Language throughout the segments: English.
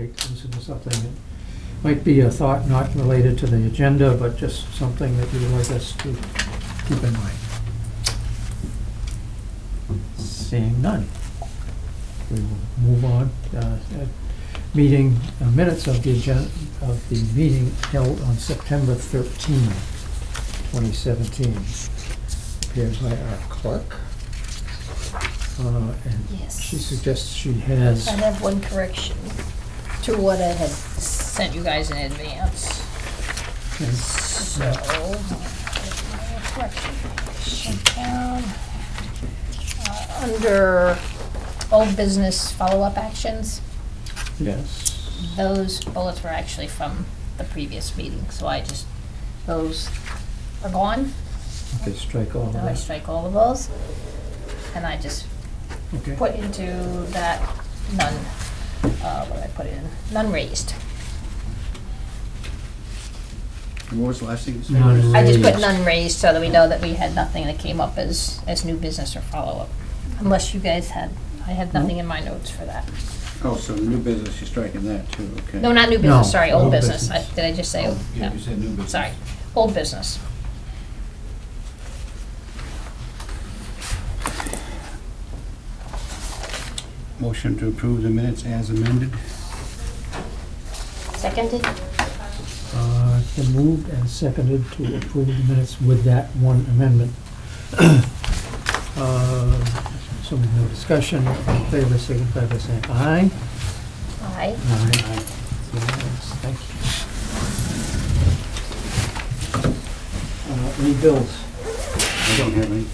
take this into something that might be a thought not related to the agenda, but just something that you would like us to keep in mind? Seeing none, we will move on. Meeting minutes of the agenda of the meeting held on September 13, 2017, prepared by our clerk. And Yes. she suggests she has. I have one correction to what I had sent you guys in advance. Okay. So, correction down. Under old business follow-up actions, Yes. those bullets were actually from the previous meeting, so those are gone. Okay, strike all of Now I that. strike all of those, and I just Okay. put into that none, what did I put in? None raised. What was the last thing you said? None I just put raised. none raised so that we know that we had nothing that came up as new business or follow-up. Unless you guys had, I had nothing in my notes for that. Oh, so the new business, you're striking that too, okay. No, not new No, business, sorry, old old business. business. Did I just say? Oh, yeah, no. you said new business. Sorry, old business. Motion to approve the minutes as amended. Seconded? It's been moved and seconded to approve the minutes with that one amendment. So with no discussion, all in favor, signify by saying aye. Aye. Aye. Yes, thank you. Any bills? I don't have any.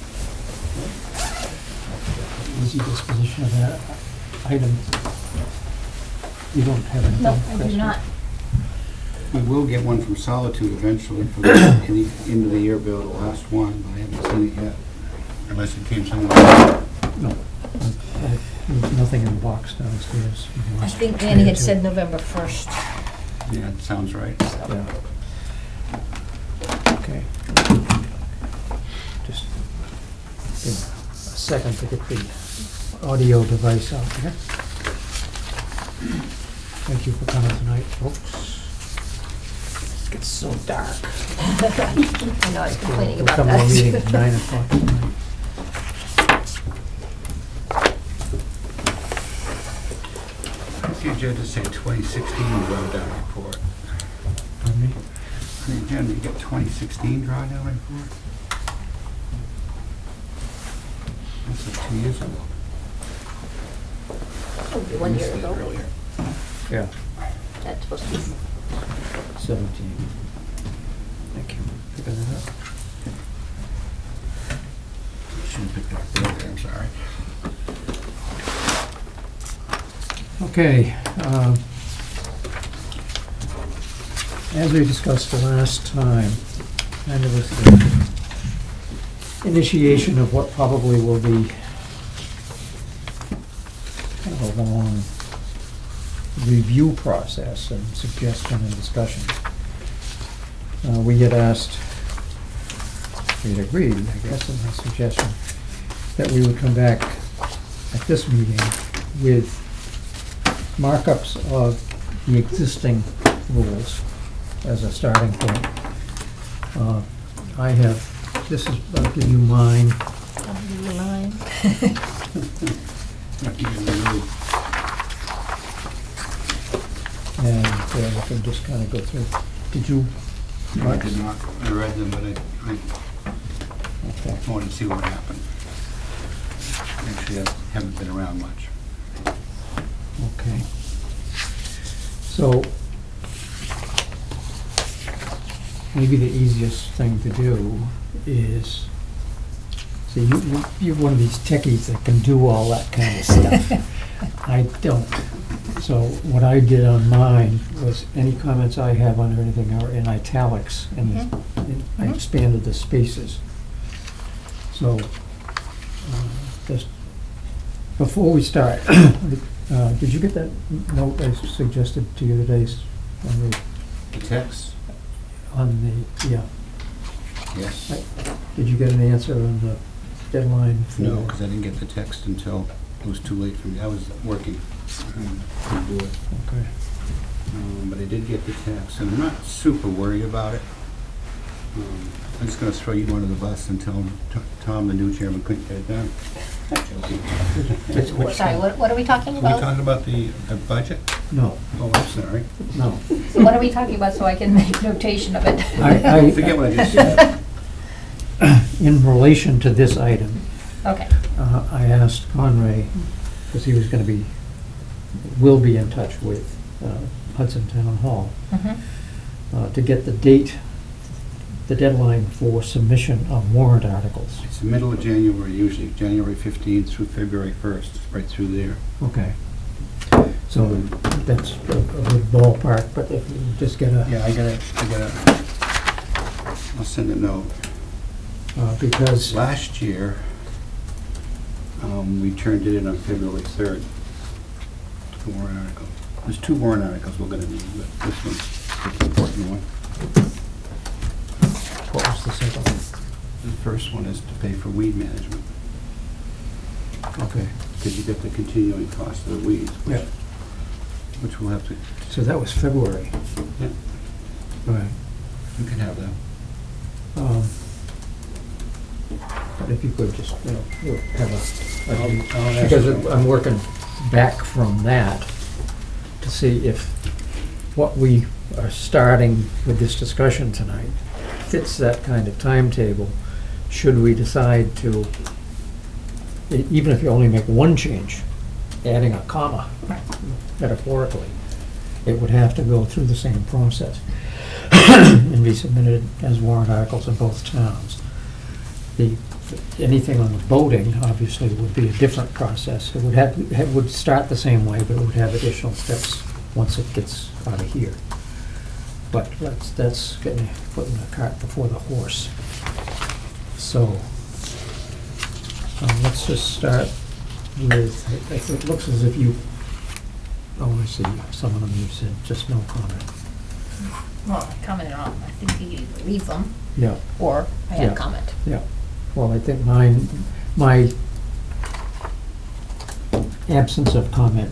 Easy disposition of that item. You don't have anything? No, I do Kristen? not. We will get one from Solitude eventually for the end of the year bill, the last one, but I haven't seen it yet. Unless it came somewhere else. No. There's nothing in the box downstairs. I think Danny had said November 1st. Yeah, it sounds right. Yeah. Okay. Just give a second to get the audio device out here. Thank you for coming tonight, folks. It gets so dark. I know, I was complaining We'll about come to a meeting that. at 9 o'clock tonight. The agenda say 2016 drawdown report. Pardon me? On the agenda, you get 2016 drawdown report? That's like 2 years ago. Oh, 1 year Missed it ago. earlier. Yeah, That's supposed to be. 17. Thank you. Picking that up. Should have picked it up earlier, I'm sorry. Okay. As we discussed the last time, kind of the initiation of what probably will be kind of a long review process and suggestion and discussion. We had asked, we had agreed, I guess, in my suggestion, that we would come back at this meeting with markups of the existing rules as a starting point. I have, this is, I'll give you mine. I'll give you mine. Not even really. And we can just kind of go through. Did you? No, I did not. I read them, but I Okay. wanted to see what happened. Actually, I haven't been around much. Okay. So, maybe the easiest thing to do is, see, you're one of these techies that can do all that kind of stuff. I don't. So what I did on mine was any comments I have under anything are in italics, and I expanded the spaces. So, just before we start, did you get that note I suggested to you today on The text? yeah? Yes. Did you get an answer on the deadline? For No, because I didn't get the text until it was too late for me. I was working. to do it. Okay. But I did get the text, and I'm not super worried about it. I'm just gonna throw you under the bus and tell Tom, the new chairman, couldn't get it done. Sorry, what are we talking Are we about? talking about the budget? No, Oh, I'm sorry. no. So what are we talking about so I can make notation of it? I, Forget what I just said. in relation to this item, Okay, I asked Conray, because he was will be in touch with Hudson Town Hall, to get the date, the deadline for submission of warrant articles. It's the middle of January, usually, January 15th through February 1st, right through there. Okay. So that's a good ballpark, but if you just get a, Yeah, I'll send a note. because, Last year, we turned it in on February 3rd, the warrant article. There's 2 warrant articles we're gonna need, but this one's the important one. what was the second one? The first one is to pay for weed management, Okay, because you get the continuing cost of the weeds, yeah, which we'll have to, so that was February. yeah, Right. you can have that. But if you could just, you'll have I'll ask because them. I'm working back from that to see if what we are starting with this discussion tonight fits that kind of timetable. Should we decide to, even if you only make one change, adding a comma metaphorically, it would have to go through the same process and be submitted as warrant articles in both towns. Anything on the boating, obviously, would be a different process. It would start the same way, but it would have additional steps once it gets out of here. But that's putting the cart before the horse. So, let's just start with, it looks as if you, oh, I see, some of them you said just no comment. well, I commented on them. I think you either leave them Yeah, or I had Yeah. a comment. yeah. Well, I think my absence of comment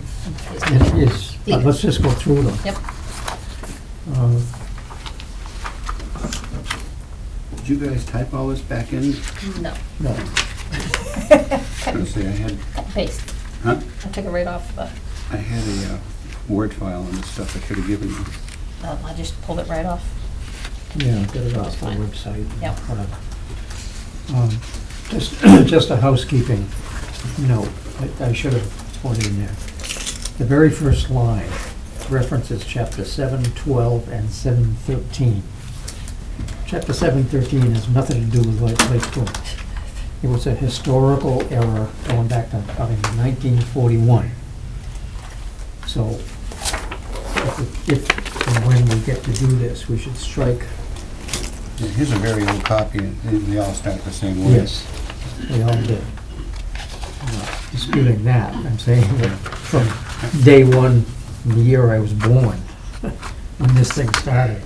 is, let's just go through them. Yep. Did you guys type all this back in? No. No, I was gonna say, I had, Paste. huh? I took it right off the, I had a Word file and the stuff I could have given you. I just pulled it right off. yeah, get it off That's the fine. website, Yep. whatever. Just a housekeeping note, I should have put in there. The very first line references chapter 7:12 and 7:13. Chapter 7:13 has nothing to do with Lake Boon. It was a historical error going back to, 1941. So if and when we get to do this, we should strike. Yeah, here's a very old copy, and they all start the same way. Yes, we all did. I'm not disputing that, I'm saying that from day one, the year I was born, when this thing started,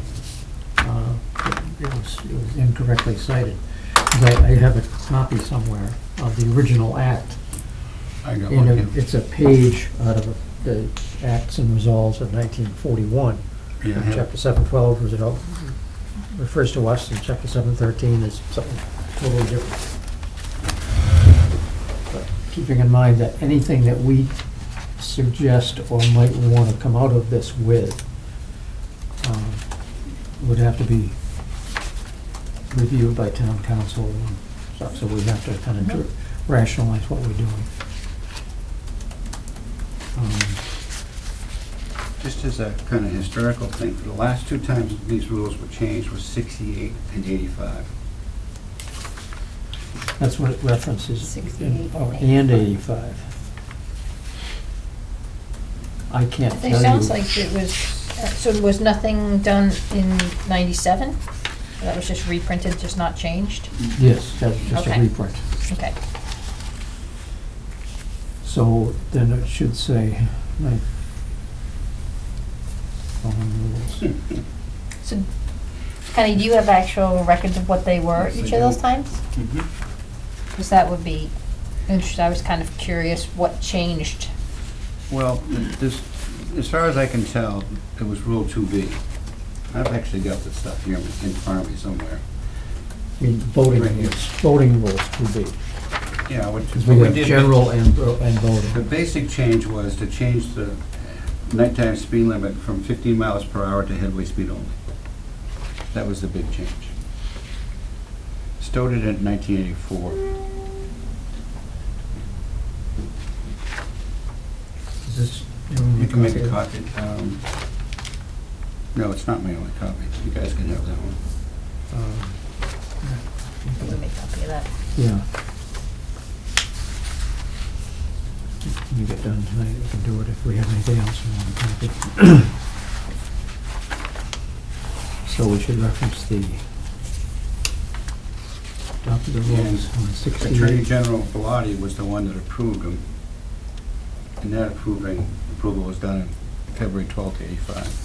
it was incorrectly cited. 'Cause I have a copy somewhere of the original act, I got and one, it's a page out of the Acts and Resolves of 1941. yeah. Yeah, I have- Chapter 712 refers to us, and chapter 713 is something totally different. But keeping in mind that anything that we suggest or might want to come out of this with would have to be reviewed by town council and stuff, so we have to kind of rationalize what we're doing. Just as a kind of historical thing, for the last 2 times these rules were changed was 68 and 85. That's what it references. 68 And 85. I can't tell you. It sounds like it was, so there was nothing done in 97? That was just reprinted, just not changed? Yes, that's just a Okay. reprint. Okay. So then it should say, like, following rules. So, Penny, do you have actual records of what they were Yes, I each of those do. times? Because that would be interesting. I was kind of curious what changed Well, this, as far as I can tell, it was Rule 2B. I've actually got this stuff here in front of me somewhere. I mean, voting Right here. rules, voting rules to be, Yeah, because we have general and The voting. basic change was to change the nighttime speed limit from 15 miles per hour to headway speed only. That was the big change. Started in 1984. Is this your only You can make a copy? copy. No, it's not my only copy. You guys can have that one. Let me make a copy of that. Yeah. When you get done tonight, we can do it if we have anything else we want to copy. So we should reference the adopted the rules on Attorney 68. General Bellotti was the one that approved them. And that approval was done on February 12th, '85.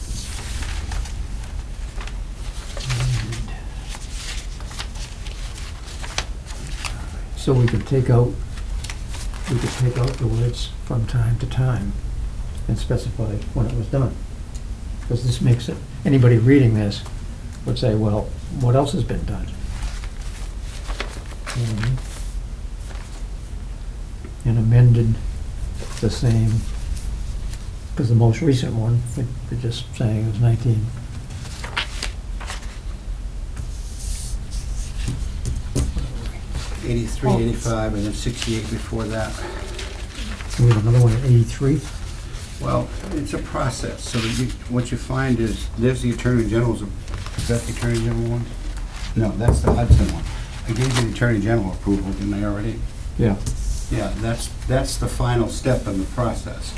So we could take out the words from time to time and specify when it was done. Because this makes it, anybody reading this would say, well, what else has been done? And amended the same, because the most recent one, we're just saying it was 19. '83, '85, and then '68 before that. We have another one at 83. Well, it's a process. So that what you find is, there's the Attorney General's, is that the Attorney General one? No, that's the Hudson one. I gave you the Attorney General approval, didn't I already? Yeah. Yeah, that's the final step in the process.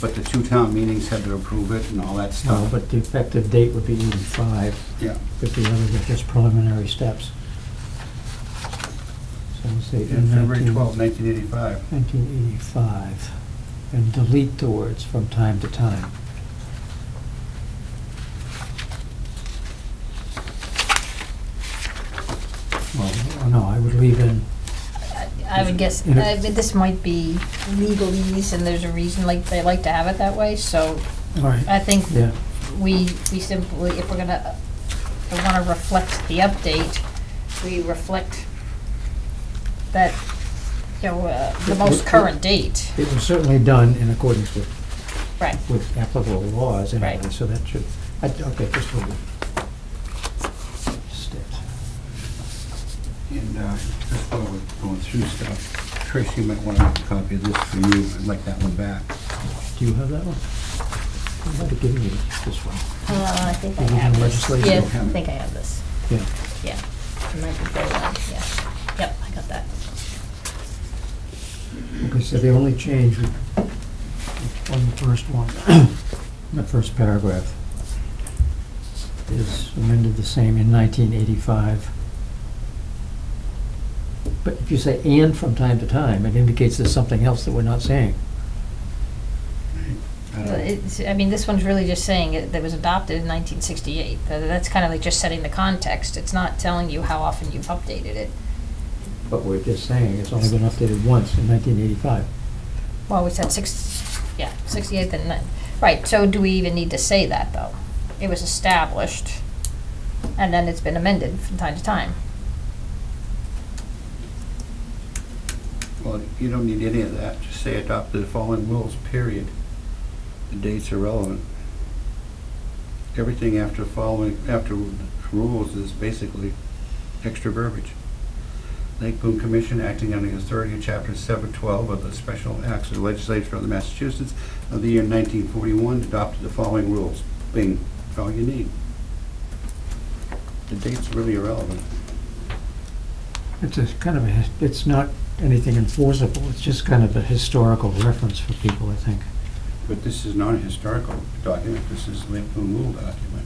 But the two town meetings had to approve it and all that No, stuff. but the effective date would be 85, Yeah, because the others are just preliminary steps. So we'll say yeah, February 12th, 1985. 1985, and delete the words from time to time. Well, no, I would leave in, I would guess, In a- this might be legalese, and there's a reason, like, they like to have it that way, so all right, I think yeah, we simply, if we're gonna, if we wanna reflect the update, we reflect that, you know, the most current date. it was certainly done in accordance with Right. applicable laws anyway, Right. so that should, okay, just hold it. Steps. And just while we're going through stuff, Chris, you might want to make a copy of this for you. I'd like that one back. Do you have that one? I might have given you this one. I think I Original have this. legislation. Yeah, Don't have I it. think I have this, Yeah. yeah. It might be very well, yeah. Yep, I got that. Okay, so the only change on the first one, the first paragraph, is amended the same in 1985. But if you say "and" from time to time, it indicates there's something else that we're not saying. I mean, this one's really just saying it was adopted in 1968. That's kind of like just setting the context. It's not telling you how often you've updated it. But we're just saying it's only been updated once in 1985. Well, we said 68 then, right, so do we even need to say that, though? It was established, and then it's been amended from time to time. Well, you don't need any of that. Just say adopted the following rules, period. The dates are relevant. Everything after rules is basically extra verbiage. Lake Boon Commission, acting on the authority of Chapter 712 of the Special Acts of the Legislature of the Massachusetts of the year 1941, adopted the following rules. Bing, that's all you need. The date's really irrelevant. It's a kind of a, it's not anything enforceable, it's just kind of a historical reference for people, I think. But this is not a historical document, this is a Lake Boon rule document.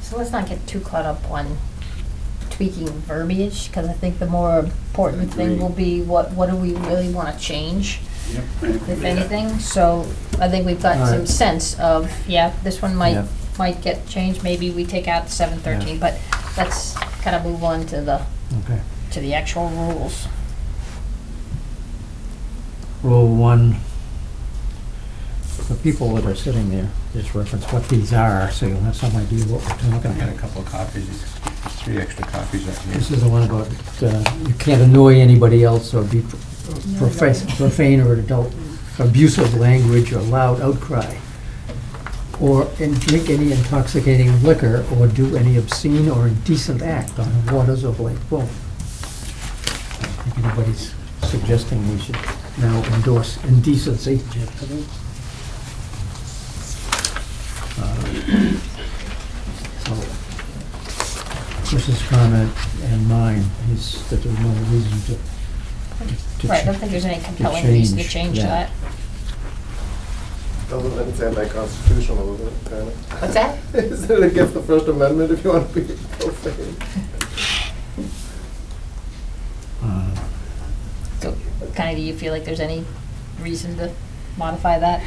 So let's not get too caught up on tweaking verbiage, because I think the more important thing Agreed. will be what do we really want to change, Yep, I agree if with that. anything. So I think we've got All some right. sense of, yeah, this one Yeah. might get changed, maybe we take out the 713, but let's kind of move on to Okay. the actual rules. Rule 1, the people that are sitting there, just reference what these are, so you'll have some idea what we're I talking got a about. couple of copies, 3 extra copies up here. This is the one about, you can't annoy anybody else or be profane or adult, abusive language or loud outcry, or drink any intoxicating liquor, or do any obscene or indecent act on the waters of Lake Boon. I think anybody's suggesting we should now endorse indecency. So, Chris's comment and mine is that there's no reason to Right, I don't think there's any compelling reason to change that. Doesn't it sound anti-constitutional, isn't it, kind of? What's that? Isn't it against the First Amendment if you want to be profane? So, kind of, do you feel like there's any reason to modify that?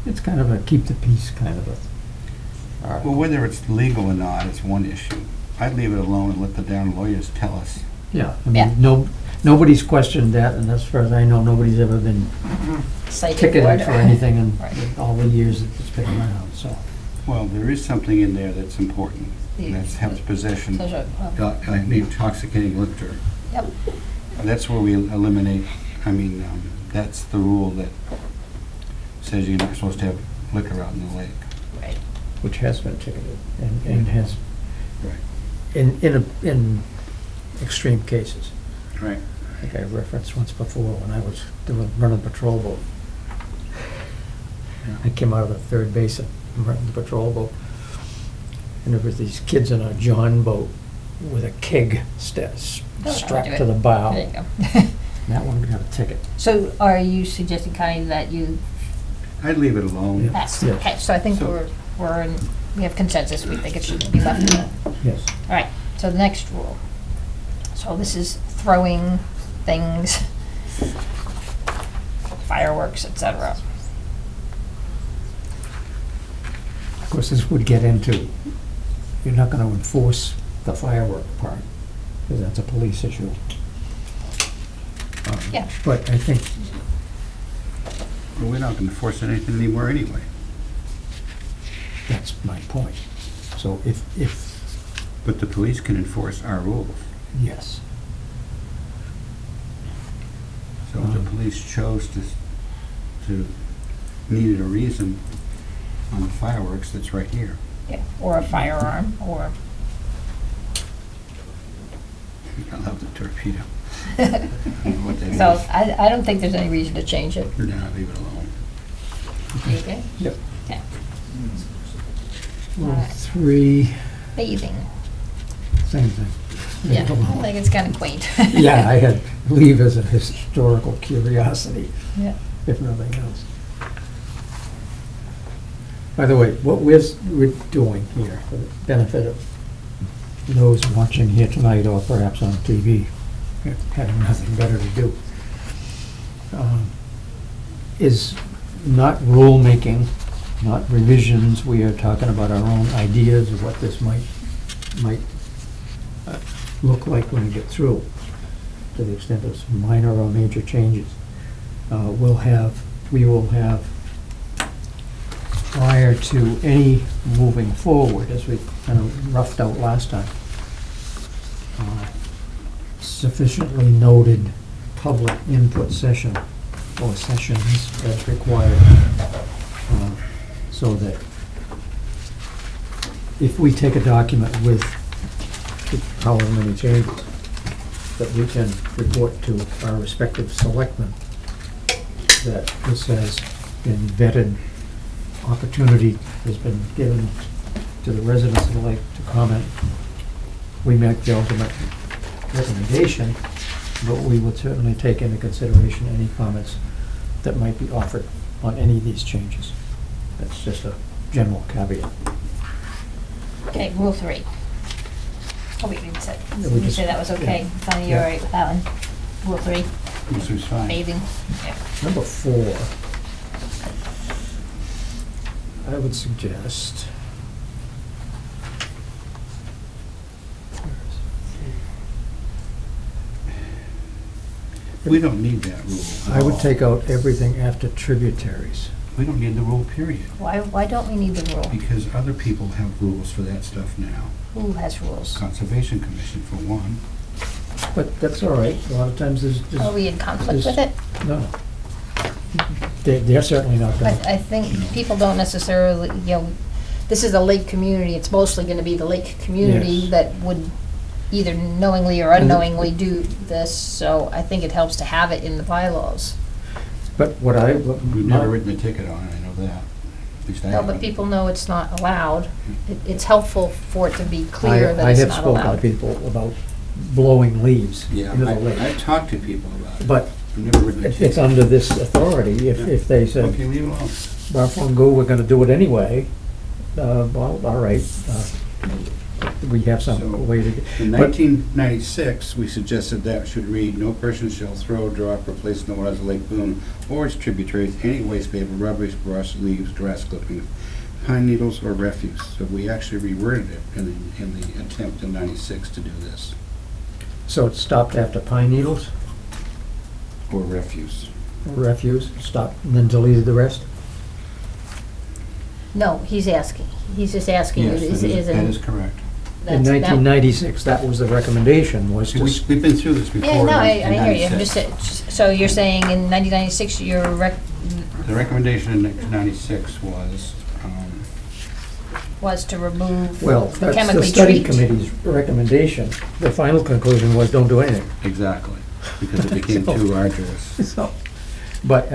It's kind of a keep the peace kind of a. Well, whether it's legal or not, it's one issue. I'd leave it alone and let the damn lawyers tell us. Yeah, I Yeah. mean, nobody's questioned that, and as far as I know, nobody's ever been Cited ticketed for anything in Right. all the years that it's been around, so. Well, there is something in there that's important, and that's held possession, Pleasure. intoxicating liquor. Yep, That's where we eliminate, that's the rule that says you're not supposed to have liquor out in the lake. right. Which has been ticketed and has, Right. in extreme cases. Right. I think I referenced once before when I was running the patrol boat. I came out of the third base and running the patrol boat, and there was these kids in a John boat with a keg strapped to the bow. There you go. That one got a ticket. So are you suggesting, Connie, that you I'd leave it alone. Yeah. pass? Yes. Okay, so I think So- we have consensus, we think it should be left alone. Yes. All right, so the next rule. So this is throwing things, fireworks, etc. Of course, this would get into, you're not going to enforce the firework part, because that's a police issue. Yeah. But I think, Well, we're not going to force anything anymore anyway. that's my point. So if, But the police can enforce our rules. yes. So if the police chose to needed a reason on the fireworks, that's right here. Yeah, or a firearm, or, I love the torpedo. I don't know what that so is. I don't think there's any reason to change it. No, leave it alone. You okay? Yep. Okay. Rule Alright. 3, Bathing. same thing. Yeah, I think it's kind of quaint. Yeah, I had leave as a historical curiosity, Yeah. if nothing else. By the way, what we're doing here, for the benefit of those watching here tonight or perhaps on TV, having nothing better to do, is not rulemaking, not revisions. We are talking about our own ideas of what this might look like when we get through, to the extent of some minor or major changes. We will have, prior to any moving forward, as we kind of roughed out last time, sufficiently noted public input session or sessions as required, so that if we take a document with however many changes, that we can report to our respective selectmen that this has been vetted, opportunity has been given to the residents of the lake to comment. We make the ultimate recommendation, but we would certainly take into consideration any comments that might be offered on any of these changes. That's just a general caveat. Okay, rule 3. Oh, wait, you said, Yeah, did we you just- say that was okay? yeah. Funny, you're Yeah. all right with that one? Rule 3, This was fine. bathing. Yeah. Number 4, I would suggest, We don't need that rule at I would all. take out everything after tributaries. We don't need the rule, period. Why don't we need the rule? Because other people have rules for that stuff now. Who has rules? Conservation Commission, for one. But that's all right, a lot of times there's, Are we in conflict with it? no. They're certainly not gonna. I think people don't necessarily, this is a lake community, it's mostly gonna be the lake community Yes. that would either knowingly or unknowingly do this, so I think it helps to have it in the bylaws. But what We've never written a ticket on it, I know that. At least I No, haven't. but people know it's not allowed. It's helpful for it to be clear that it's not I have spoken to allowed. people about blowing leaves Yeah, into the lake. I've talked to people about it. But I've never written a it's ticket. under this authority, if they said, Okay, leave it alone. Barfungo, we're gonna do it anyway, well, all right, we have some So, way to. In but- 1996, we suggested that should read, "No person shall throw, drop, or place in the waters of Lake Boone or its tributaries any waste paper, rubbish, brush, leaves, grass clippings, pine needles, or refuse." So we actually reworded it in the attempt in 96 to do this, So it stopped after pine needles, or refuse. refuse, stopped, and then deleted the rest? No, he's just asking, Yes, is that is correct. In 1996, that was the recommendation, was to, We've been through this before. Yeah, no, I in hear you. I'm 96. just, so you're saying in 1996, The recommendation in 96 was to remove well, the that's the chemically study treat? committee's recommendation. The final conclusion was, don't do anything. exactly, because it became too arduous. So, but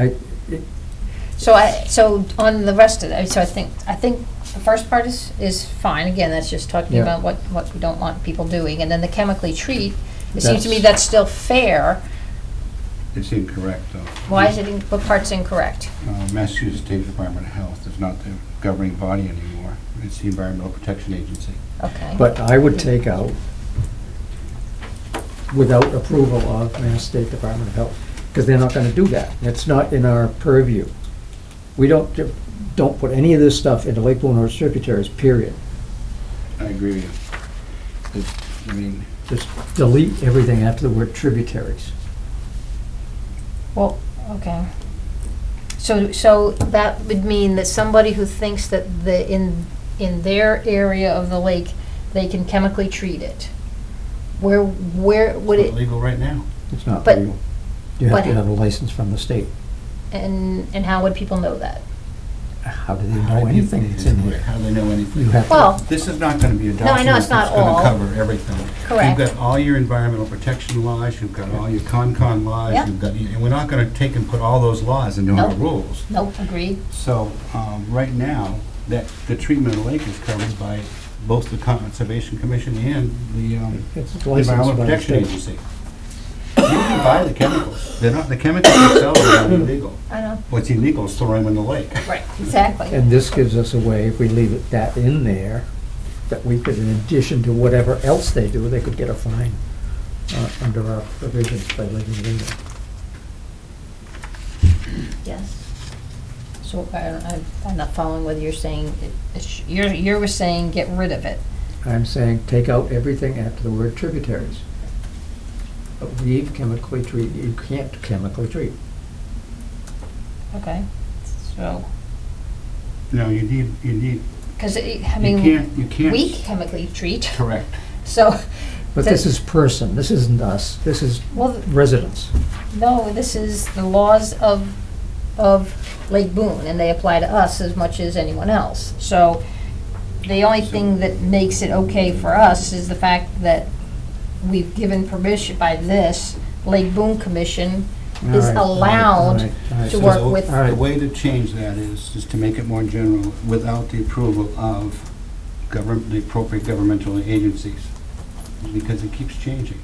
So on the rest of it, so I think the first part is fine. Again, that's just talking Yeah. about what we don't want people doing. And then the chemically treat, it seems to me That's- that's still fair. It's incorrect, though. Why is it, what part's incorrect? Massachusetts State Department of Health is not the governing body anymore. It's the Environmental Protection Agency. Okay. But I would take out, without approval of Mass State Department of Health, because they're not gonna do that. It's not in our purview. We don't put any of this stuff into Lake Boone or its tributaries, period. I agree with you. I mean, Just delete everything after the word tributaries. Well, okay. So that would mean that somebody who thinks that in their area of the lake, they can chemically treat it, where would it's it, not legal right now. It's not But- legal. You have but- to have a license from the state. and how would people know that? How do they know anything that's in here? How do they know anything? You have to. Well, This is not gonna be a No, I know document it's not that's gonna all. cover everything. Correct. You've got all your environmental protection laws, you've got all your con laws, Yeah. you've got, and we're not gonna take and put all those laws into our Nope. rules. Nope, agreed. So, right now, that the treatment of the lake is covered by both the Conservation Commission and the It's licensed Environmental by the Protection state. Agency. You can buy the chemicals. They're not, the chemicals themselves are not illegal. I know. What's illegal is throwing them in the lake. Right, exactly. And this gives us a way, if we leave that in there, that we could, in addition to whatever else they do, they could get a fine under our provisions by leaving it in there. Yes. So I'm not following whether you're saying, you're saying get rid of it. I'm saying take out everything after the word tributaries. But leave chemically treat, you can't chemically treat. Okay. So, No, you need, because, I you mean, can't. we chemically treat, Correct. so. But this is person, this isn't us, this is Well, residents. no, this is the laws of Lake Boone, and they apply to us as much as anyone else. So the only thing that makes it okay for us is the fact that we've given permission by this Lake Boone Commission is All right, allowed all right. to So work with. All right. The way to change that is to make it more general, without the approval of the appropriate governmental agencies, because it keeps changing.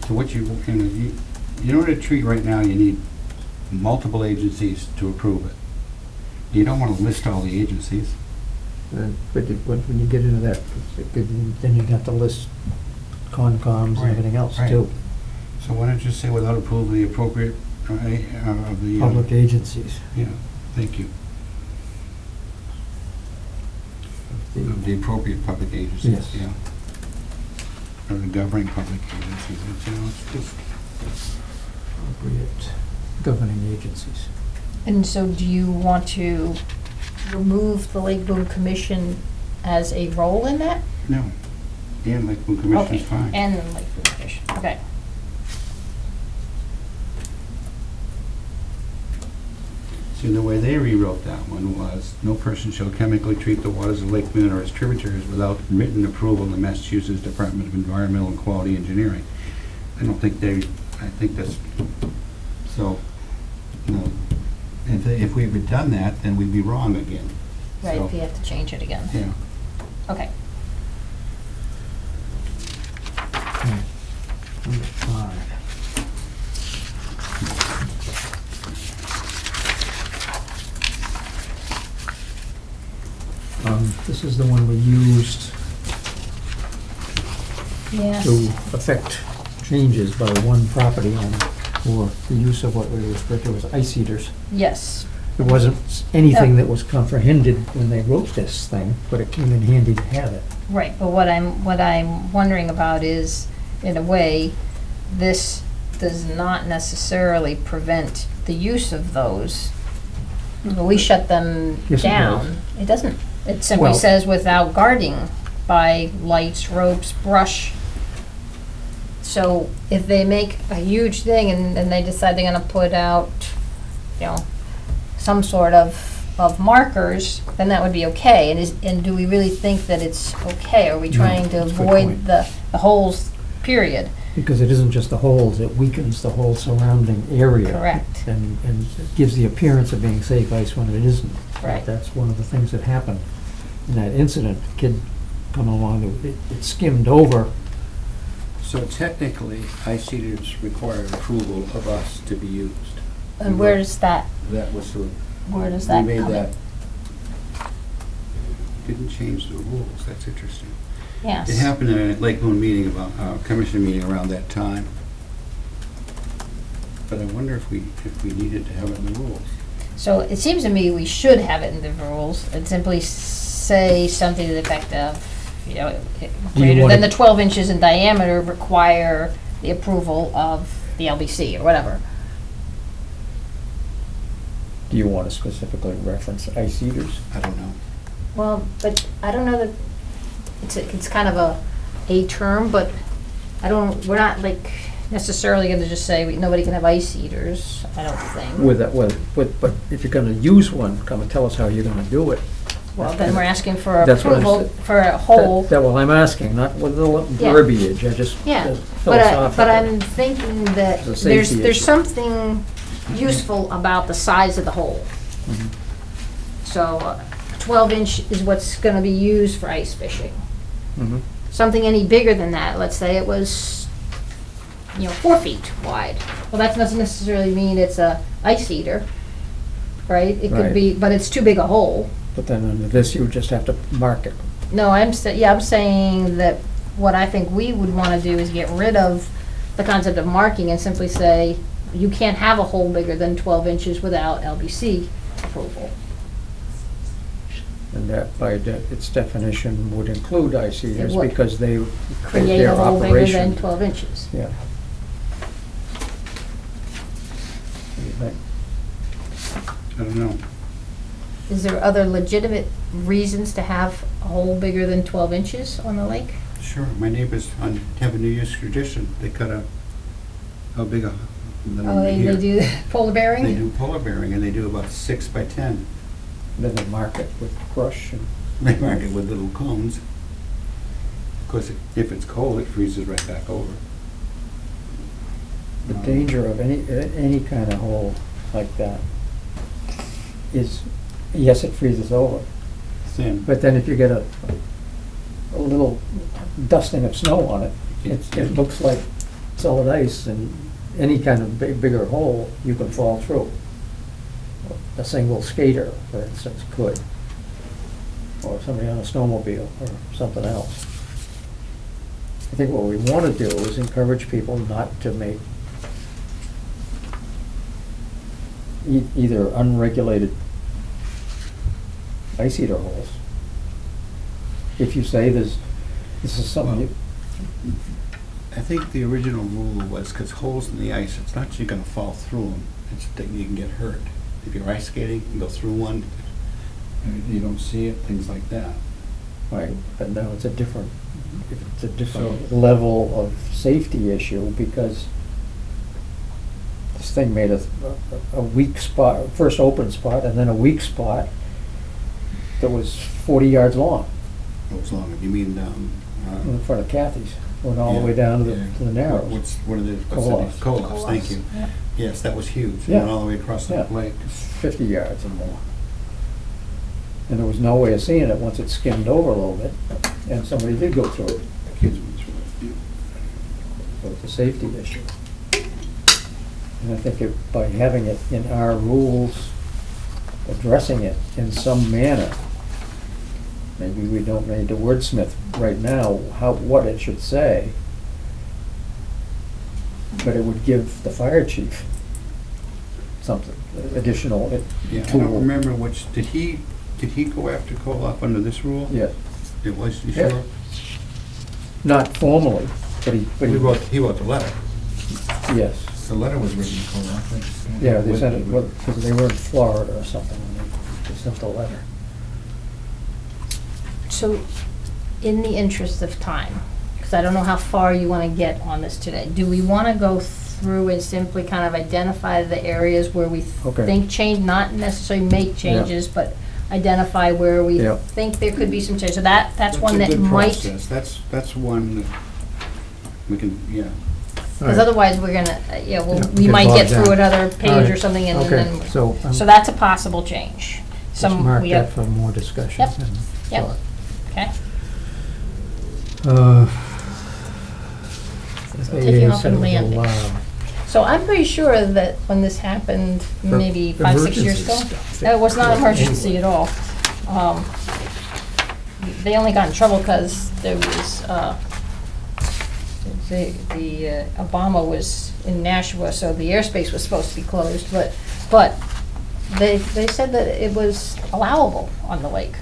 So what in order to treat right now, you need multiple agencies to approve it. You don't want to list all the agencies. But when you get into that, then you'd have to list Concom and Right, everything else right. too. So why don't you say without approval of the appropriate, of the... Public agencies. Yeah, thank you. Of the appropriate public agencies, Yes. yeah. Or the governing public agencies, it's just... appropriate governing agencies. And so do you want to remove the Lake Boone Commission as a role in that? No. And Lake Boone Commission is Okay, fine. and the Lake Boone Commission, okay. See, the way they rewrote that one was, no person shall chemically treat the waters of Lake Boone or its tributaries without written approval of the Massachusetts Department of Environmental and Quality Engineering. I don't think they, I think that's, so, you know, if we had done that, then we'd be wrong again. Right, So, if you have to change it again. Yeah. Okay. Okay. Number 5. This is the one we used Yes. to affect changes by one property owner for the use of what we refer to as ice eaters. Yes. It wasn't anything Oh. that was comprehended when they wrote this thing, but it came in handy to have it. Right, but what I'm wondering about is, in a way, this does not necessarily prevent the use of those. But we shut them Yes, it down. It doesn't. It simply Well- says without guarding by lights, ropes, brush. So if they make a huge thing and they decide they're gonna put out, you know, some sort of markers, then that would be okay. And do we really think that it's okay? Are we No, trying to that's a good avoid point. the holes, period? Because it isn't just the holes, it weakens the whole surrounding area. Correct. And it gives the appearance of being safe ice when it isn't. Right. That's one of the things that happened in that incident. The kid coming along, it skimmed over. So technically, ice eaters require approval of us to be used. And where does that, That was the, where does that we made come that, in? didn't change the rules, that's interesting. Yes. It happened in a Lake Boone meeting, about, commission meeting around that time. But I wonder if we needed to have it in the rules. So it seems to me we should have it in the rules and simply say something to the effect of, you know, greater wanna- than the 12 inches in diameter require the approval of the LBC or whatever. Do you want to specifically reference ice eaters? I don't know. Well, but I don't know that, it's kind of a term, but we're not like necessarily gonna just say nobody can have ice eaters, I don't think. But if you're gonna use one, come and tell us how you're gonna do it. Well, then we're asking for That's what I'm approval sa- for a whole. Well, I'm asking, not with the Yeah. verbiage, I just Yeah, philosophically. but I'm thinking that It's a safety there's issue. something useful about the size of the hole. Mhm. So 12 inch is what's gonna be used for ice fishing. Mhm. Something any bigger than that, let's say it was, 4 feet wide. Well, that doesn't necessarily mean it's a ice eater, right? It could Right. be, but it's too big a hole. But then under this, you would just have to mark it. No, I'm saying that what I think we would wanna do is get rid of the concept of marking and simply say, you can't have a hole bigger than 12 inches without LBC approval. And that, by its definition, would include ice eaters would. because they, Create their a hole bigger than operation. 12 inches. Yeah. What do you think? I don't know. Is there other legitimate reasons to have a hole bigger than 12 inches on the lake? Sure, my neighbors have a New Year's tradition. They cut how big a, than Oh, they here. do polar bearing? They do polar bearing, and they do about 6 by 10. Then they mark it with brush and. They mark it with little cones. Of course, if it's cold, it freezes right back over. The danger of any kind of hole like that is, yes, it freezes over, Thin. but then if you get a little dusting of snow on it, it looks like solid ice, and any kind of bigger hole you can fall through. A single skater, for instance, could, or somebody on a snowmobile or something else. I think what we want to do is encourage people not to make either unregulated ice eater holes. If you say this is something I think the original rule was, because holes in the ice, it's not that you're gonna fall through them, it's that you can get hurt. If you're ice skating, you can go through one, you don't see it, things like that. Right, but now it's a different level of safety issue, because this thing made a weak spot, first open spot, and then a weak spot that was 40 yards long What's long, you mean, in front of Kathy's, went all the way down to the narrows. What are the, Colas. Colas, thank you. Yeah. Yes, that was huge, it Yeah. went all the way across the Yeah. lake. 50 yards or more. And there was no way of seeing it once it skimmed over a little bit, and somebody did go through it. Kids went through it, So it's a safety issue. And I think by having it in our rules, addressing it in some manner, maybe we don't need to wordsmith right now what it should say, but it would give the fire chief something, additional Yeah, I tool. don't remember which, did he go after Koloff under this rule? Yeah, It was, you Yeah. sure? not formally, but he, He wrote the letter. yes. The letter was written to Koloff. Yeah, they sent it, because they were in Florida or something, when they sent the letter. So, in the interest of time, because I don't know how far you want to get on this today, do we want to go through and simply kind of identify the areas where we Okay. think change, not necessarily make changes, but identify where we Yeah. think there could be some change? So that's one a that good might, process. That's one that we can, yeah. because otherwise we're gonna, Yeah, we get might bogged get through down. another page or Alright, something and okay, then. so, So that's a possible change. Just mark we that have- for more discussion. Yep, and yep. thought. Okay, FAA taking off said it and was landing. allowed. so I'm pretty sure that when this happened, For maybe 5, 6 years ago. emergency stuff, It was not yeah, emergency anyway. at all. They only got in trouble because there was, Obama was in Nashua, so the airspace was supposed to be closed, but they said that it was allowable on the lake.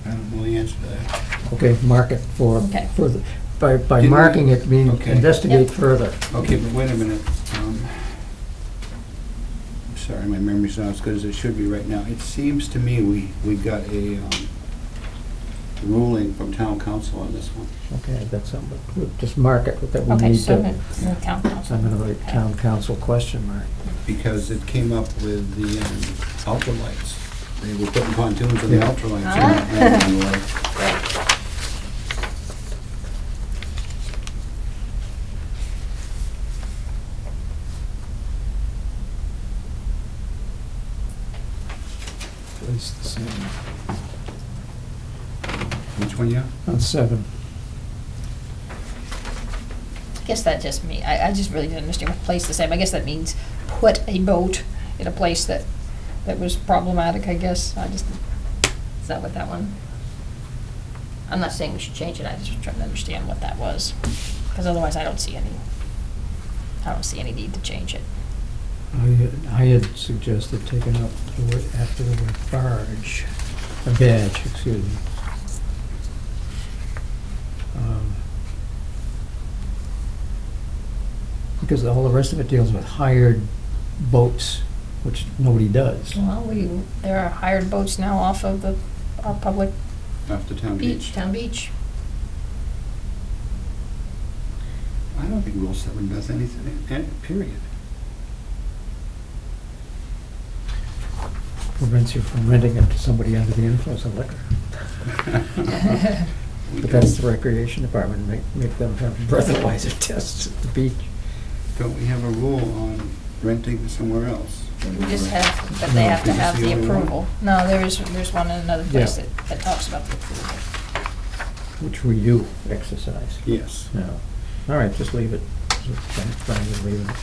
I don't know the answer to that. Okay, mark it for Okay. further. By Didn't we- marking it, mean Okay. investigate Yep. further. Okay, but wait a minute. I'm sorry, my memory's not as good as it should be right now. It seems to me we got a ruling from town council on this one. Okay, that's something, we'll just mark it, that we Okay, need so to, no town council. I'm gonna write Okay. town council question mark. Because it came up with the ultralights. They were putting pontoons on the Yeah. ultralights Ah. on the lake. Great. Place the same. Which one, yeah? On 7. I guess that just I just really didn't understand what place the same. I guess that means put a boat in a place that was problematic, I guess. Is that what that one? I'm not saying we should change it, I just was trying to understand what that was. Because otherwise I don't see any need to change it. I had suggested taking out the word after the word barge, a badge, excuse me. Because all the rest of it deals with hired boats, which nobody does. Well, there are hired boats now off of our public Off the town beach. town beach. I don't think Rule 7 does anything, period. Prevents you from renting it to somebody under the influence of liquor. But that's the recreation department, make them have breathalyzer tests at the beach. Don't we have a rule on renting somewhere else? We just have, but they have to Is this have the the only one? approval. No, there's one in another place Yeah. that talks about the approval. Which we do exercise. Yes. No. All right, just leave it. Fine with leaving it.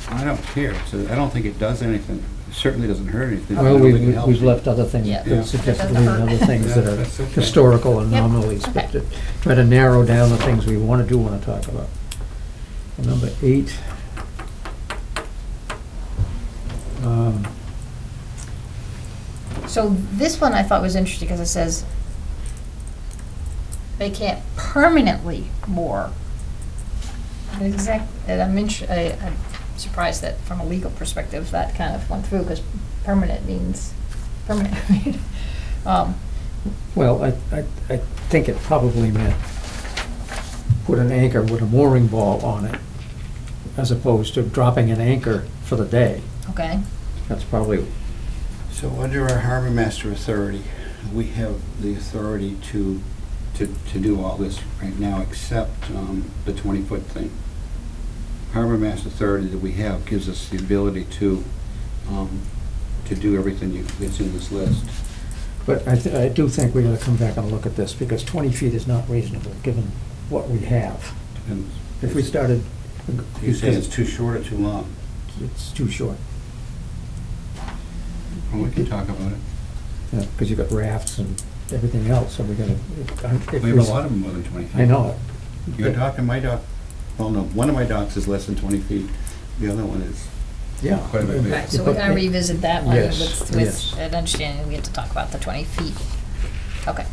I don't care. I don't think it does anything. It certainly doesn't hurt anything. I Well, don't think it helps we've you. left other things, Yeah. Yeah. suggested That leaving doesn't other hurt. things that are That's okay. historical anomalies, Okay. but to try to narrow down the things we want to talk about. Number 8. So this one I thought was interesting because it says, they can't permanently moor. I'm surprised that from a legal perspective, that kind of went through, because permanent means permanent. Well, I think it probably meant put an anchor with a mooring ball on it, as opposed to dropping an anchor for the day. Okay, That's probably, So under our harbor master authority, we have the authority to do all this right now, except the 20-foot thing. Harbor master authority that we have gives us the ability to do everything that's in this list. but I do think we gotta come back and look at this, because 20 feet is not reasonable, given what we have. And If we started. you say it's too short or too long? It's too short, Well, we can talk about it. because you've got rafts and everything else, so we gotta. We have a lot of them more than 20 feet. I know it. Your dock and my dock, well, no, one of my docks is less than 20 feet. The other one is Yeah. quite a bit bigger. right, so we're gonna revisit that one Yes, with yes. an understanding we get to talk about the 20 feet. Okay.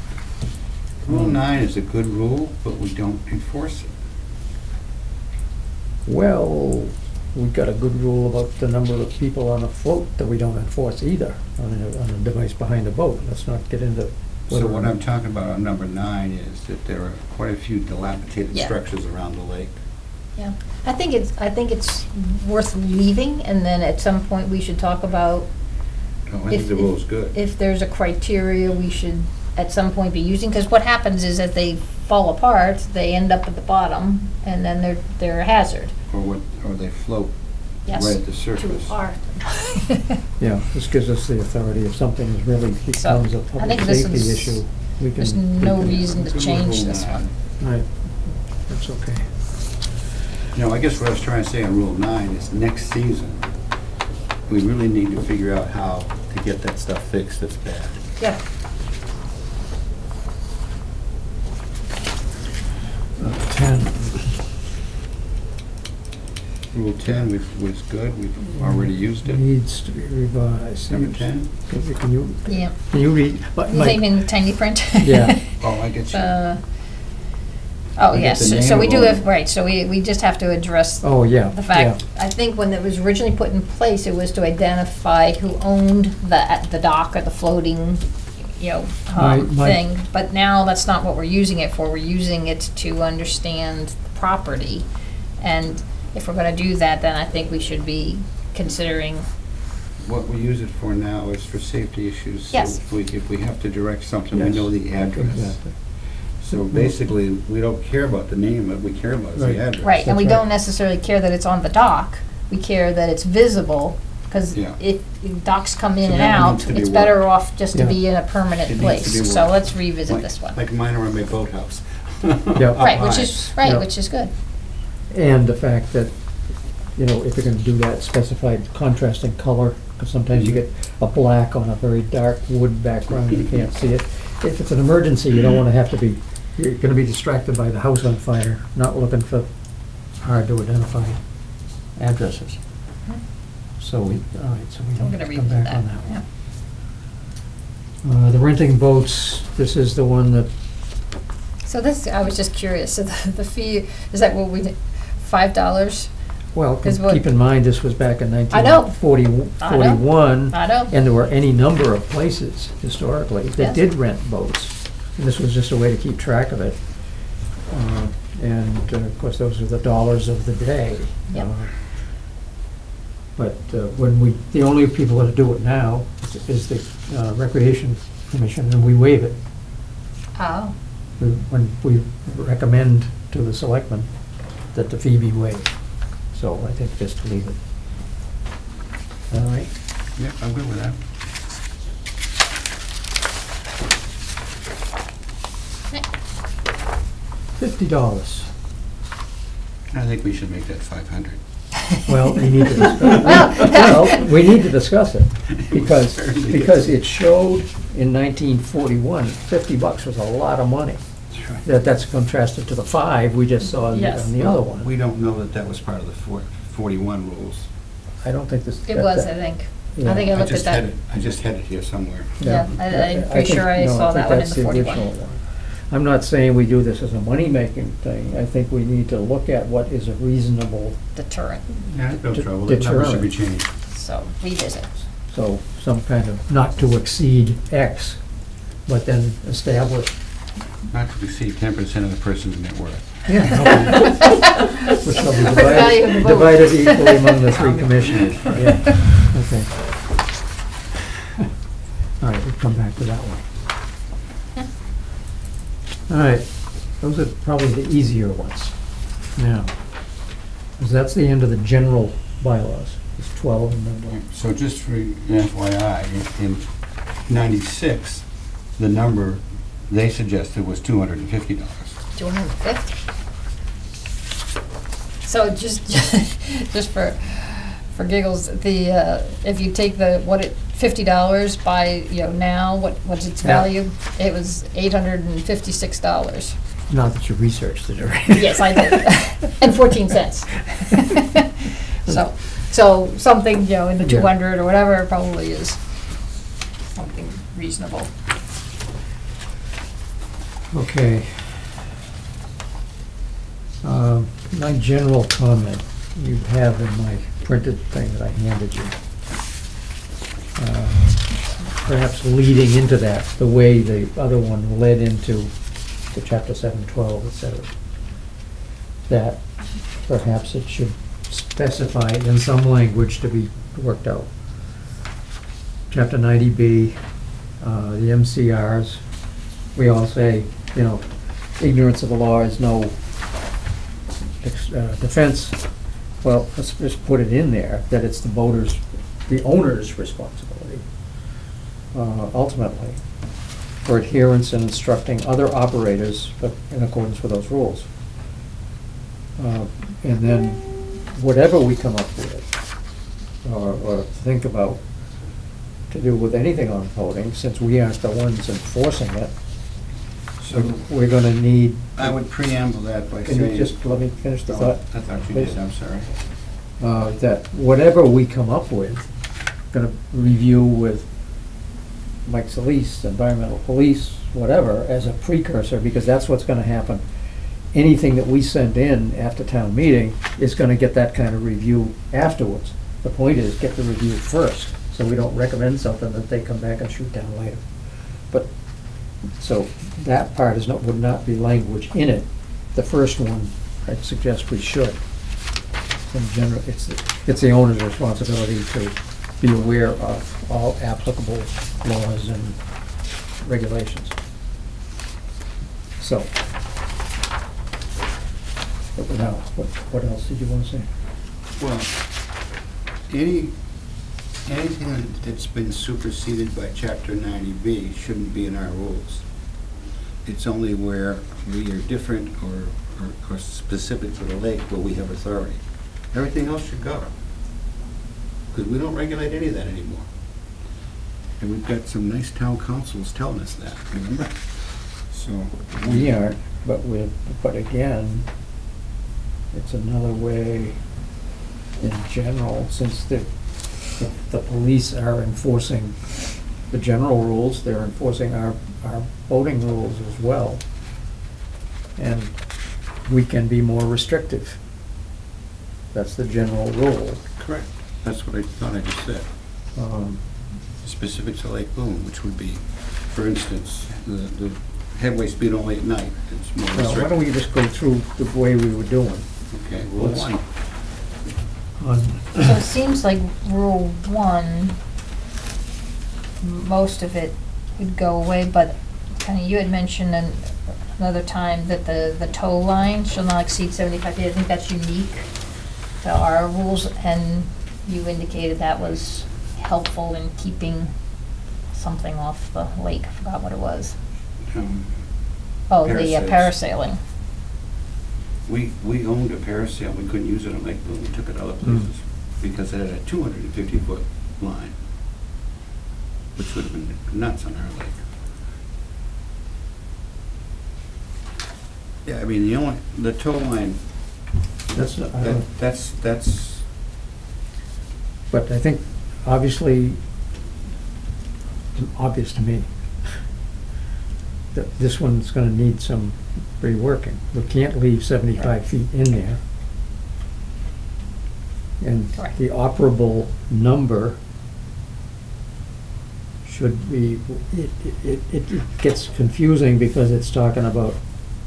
Rule 9 is a good rule, but we don't enforce it. Well, we've got a good rule about the number of people on a float that we don't enforce either, on a device behind a boat. Let's not get into. So what I'm talking about on number 9 is that there are quite a few dilapidated Yeah. structures around the lake. Yeah, I think it's worth leaving, and then at some point we should talk about No, I think the rule's good. if there's a criteria we should at some point be using, because what happens is that they fall apart, they end up at the bottom, and then they're a hazard. Or they float Yes, right at the surface. too hard. Yeah, this gives us the authority if something is really becomes a I public think this safety is- issue, we can. There's no we can- reason to Good change rule this 9. one. Right, that's okay. No, I guess what I was trying to say on Rule 9 is next season, we really need to figure out how to get that stuff fixed that's bad. Yeah. 10, Rule 10 was good, we've already used it. needs to be revised. Number 10? Can you, Yeah. can you read? but You Mike- leave in tiny print? Yeah. Oh, I get you. Oh, I get yes, the so we name do of have, right, so we just have to address Oh, yeah. the fact, I think when it was originally put in place, it was to identify who owned the dock or the floating, My- thing. But now that's not what we're using it for. We're using it to understand the property. And if we're gonna do that, then I think we should be considering, What we use it for now is for safety issues. So Yes. if we have to direct something, we Yes, know the address. Exactly. So basically, we don't care about the name, what we care about is Right. the address. right, and we That's right. don't necessarily care that it's on the dock. We care that it's visible, because Yeah. if docks come in So and that out, needs to be it's better worked. off just to Yeah. be in a It permanent needs to place. be So worked. let's revisit Like- this one. Like mine are on my boathouse. Yeah. Up Right, which high. is, Yeah. which is good. And the fact that, if you're gonna do that, specified contrasting color, because sometimes you get a black on a very dark wood background, you can't see it. If it's an emergency, you don't wanna have to be, you're gonna be distracted by the house on fire, not looking for hard to identify addresses. So we, all right, so we I'm don't gonna have to revisit come back that. on that Yeah. one. The renting boats, this is the one that, So this, I was just curious, so the fee, is that what we, did? $5? well, Is what- keep in mind, this was back in I know. 1941. I know. And there were any number of places historically Yes. that did rent boats. And this was just a way to keep track of it. And of course, those are the dollars of the day. Yep. But the only people that do it now is the Recreation Commission, and we waive it. Oh, When we recommend to the selectmen that the fee be waived. So I think just to leave it. All right. Yeah, I'm good with that. $50. I think we should make that 500. Well, we need to well, we need to discuss it, because it showed in 1941, $50 was a lot of money. That's right. That's contrasted to the 5 we just saw on Yes. the other one. We don't know that was part of the 41 rules. I don't think this. it was, I think. Yeah. I think I looked at that. I just had it here somewhere. Yeah, I'm pretty sure I think- no, saw I think that one in that's the 41. original one. I'm not saying we do this as a money-making thing. I think we need to look at what is a reasonable, Deterrent, Yeah, I'd no De- trouble. The number should be deterrent. changed. so revisit. so some kind of not to exceed X, but then establish. Not to exceed 10% of the person's net worth. Yeah. Which shall be The value of the vote. divided equally among the three commissioners. Yeah, okay. All right, we'll come back to that one. All right, those are probably the easier ones. Now, because that's the end of the general bylaws. It's 12 and then one. So just for FYI, in 96, the number they suggested was $250. 250. So just for giggles, if you take $50 by, now, what's its Yeah. value? It was $856. Not that you researched it already. Yes, I did. And 14 cents. So something, in the Yeah. 200 or whatever probably is something reasonable. Okay. My general comment you have in my printed thing that I handed you. Perhaps leading into that, the way the other one led into the chapter 712, et cetera. That perhaps it should specify in some language to be worked out. Chapter 90B, the MCRs, we all say, ignorance of the law is no defense. Well, let's just put it in there that it's the owner's responsibility, ultimately, for adherence and instructing other operators in accordance with those rules. And then whatever we come up with, or think about to do with anything on voting, since we aren't the ones enforcing it, So we're gonna need. I would preamble that by Can saying... you just let me finish the Oh, thought? I thought you please? did, I'm sorry. That whatever we come up with, gonna review with Mike Solis, environmental police, whatever, as a precursor, because that's what's gonna happen. Anything that we send in after town meeting is gonna get that kind of review afterwards. The point is, get the review first, so we don't recommend something that they come back and shoot down later. But, so, that part would not be language in it. The first one, I'd suggest we should. In general, it's the owner's responsibility to be aware of all applicable laws and regulations. So, but now, what else did you want to say? Well, anything that's been superseded by Chapter 90B shouldn't be in our rules. It's only where we are different or specific to the lake where we have authority. Everything else should go. Because we don't regulate any of that anymore. And we've got some nice town councils telling us that, remember? So... We aren't, but again, it's another way in general, since the police are enforcing the general rules, they're enforcing our voting rules as well. And we can be more restrictive. That's the general rule. Correct. That's what I thought I just said. Specific to Lake Boon, which would be, for instance, the headway speed only at night. It's more Well, why restricted. don't we just go through the way we were doing? Okay, rule Let's- 1. So it seems like Rule 1, most of it would go away, but kind of you had mentioned another time that the tow line shall not exceed 75 feet. I think that's unique to our rules, and you indicated that was helpful in keeping something off the lake. I forgot what it was. Oh, the Parasails. parasailing. We owned a parasail. We couldn't use it on Lake Boone. We took it other places because it had a 250-foot line, which would have been nuts on our lake. Yeah, I mean, the tow line, That's, that's, but I think, obviously, obvious to me, this one's gonna need some reworking. We can't leave 75 feet in there. And Correct. the operable number should be, it gets confusing because it's talking about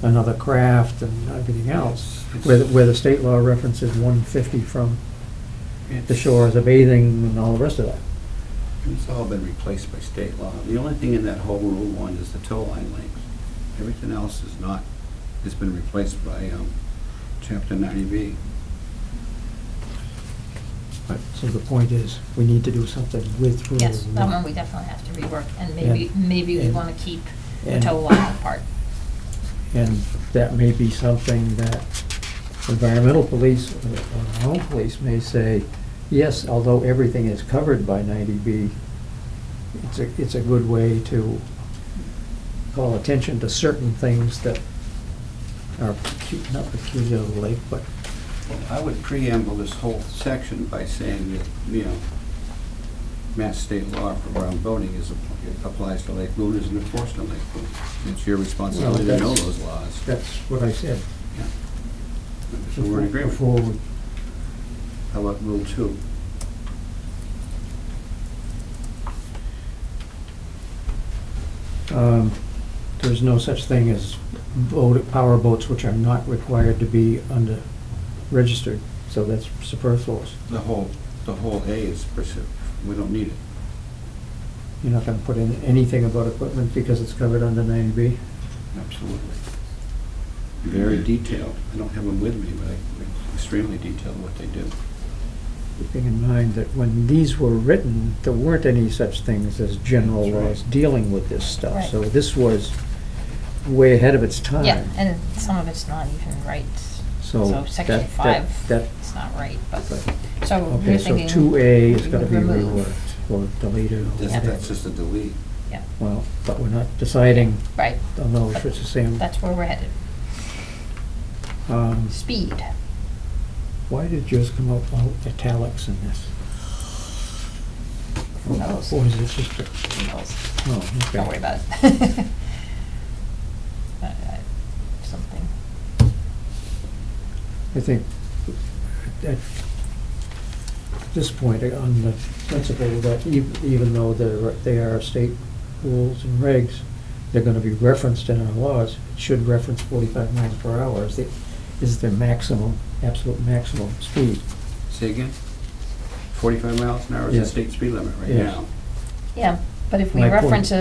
another craft and everything else, where the state law references 150 from the shores of bathing and all the rest of that. It's all been replaced by state law. The only thing in that whole Rule 1 is the tow line length. Everything else is not, it's been replaced by Chapter 90B. But, so the point is, we need to do something with Rule 1. Yes, that one we definitely have to rework, and maybe we and- want to keep the and- tow line apart. And that may be something that environmental police or home police may say, yes, although everything is covered by 90B, it's a good way to call attention to certain things that are not peculiar to the lake, but Well, I would preamble this whole section by saying that, Mass state law for ground boating applies to Lake Boon, isn't enforced on Lake Boon. It's your responsibility to know those laws. that's what I said. Yeah. So we're in agreement. Before we, How about Rule 2? there's no such thing as power boats which are not required to be registered, so that's superfluous. The whole A is specific. We don't need it. You're not gonna put in anything about equipment because it's covered under 90B? Absolutely. Very detailed. I don't have them with me, but extremely detailed what they do. Keeping in mind that when these were written, there weren't any such things as general That's right. laws dealing with this stuff. Right. So this was way ahead of its time. Yeah, and some of it's not even right. So So section that- 5, that- it's not right, but, Right. so Okay, you're so thinking. 2A is gonna be remove. reworked or deleted or That's, Yeah. whatever. that's just a delete. Yeah, Well, but we're not deciding right, on those, which is saying, that's where we're headed. Speed. why did yours come out italics in this? Who knows? Or is it just, Who knows? oh, okay. Don't worry about it. Something. I think at this point, on the principle that even though they are state rules and regs, they're gonna be referenced in our laws, it should reference 45 miles per hour is the maximum, absolute maximum speed. Say again? 45 miles an hour is Yeah. the state speed limit right Yes. now. Yeah, but if we My point. reference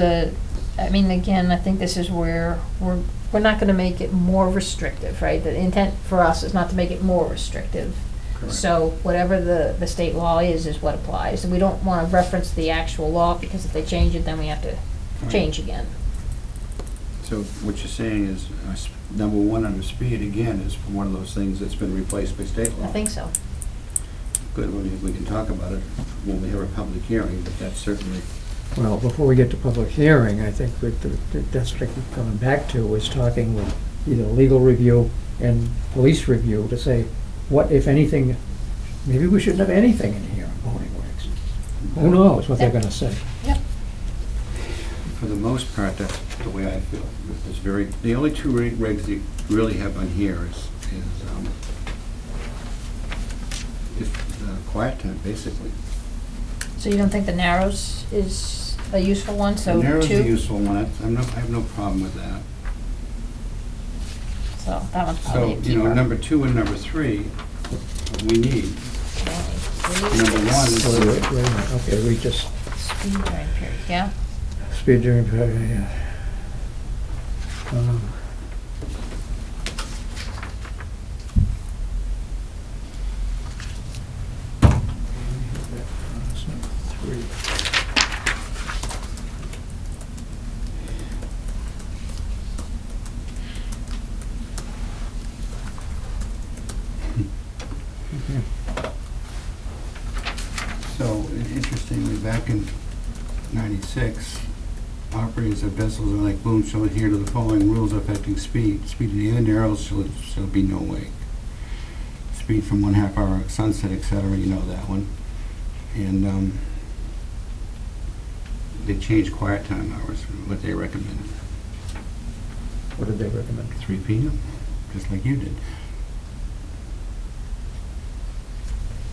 I mean, again, I think this is where we're not gonna make it more restrictive, right? The intent for us is not to make it more restrictive. Correct. So whatever the state law is what applies. And we don't wanna reference the actual law, because if they change it, then we have to Right. change again. So what you're saying is, number 1 under speed, again, is one of those things that's been replaced by state law. I think so. Good, we can talk about it when we have a public hearing, but that's certainly, Well, before we get to public hearing, I think that's what I keep coming back to, is talking with either legal review and police review to say, what, if anything, maybe we shouldn't have anything in here on voting regs. Who knows what they're gonna say? Yep. for the most part, that's the way I feel. It's very, the only 2 regs that you really have on here is quiet time, basically. So you don't think the narrows is a useful one, so The narrow's 2? a useful one. I have no problem with that. So that one's So, probably a keeper. number 2 and number 3, we need. Number 1 is. Wait a minute, okay, we just, Speed during period, yeah? speed during, yeah. That's number 3. So, interestingly, back in 96, operators of vessels in Lake Boon shall adhere to the following rules affecting speed. Speed in the inner narrows shall be no wake. Speed from 1/2 hour at sunset, etc., you know that one. And they changed quiet time hours, what they recommended. What did they recommend? 3 p.m., just like you did.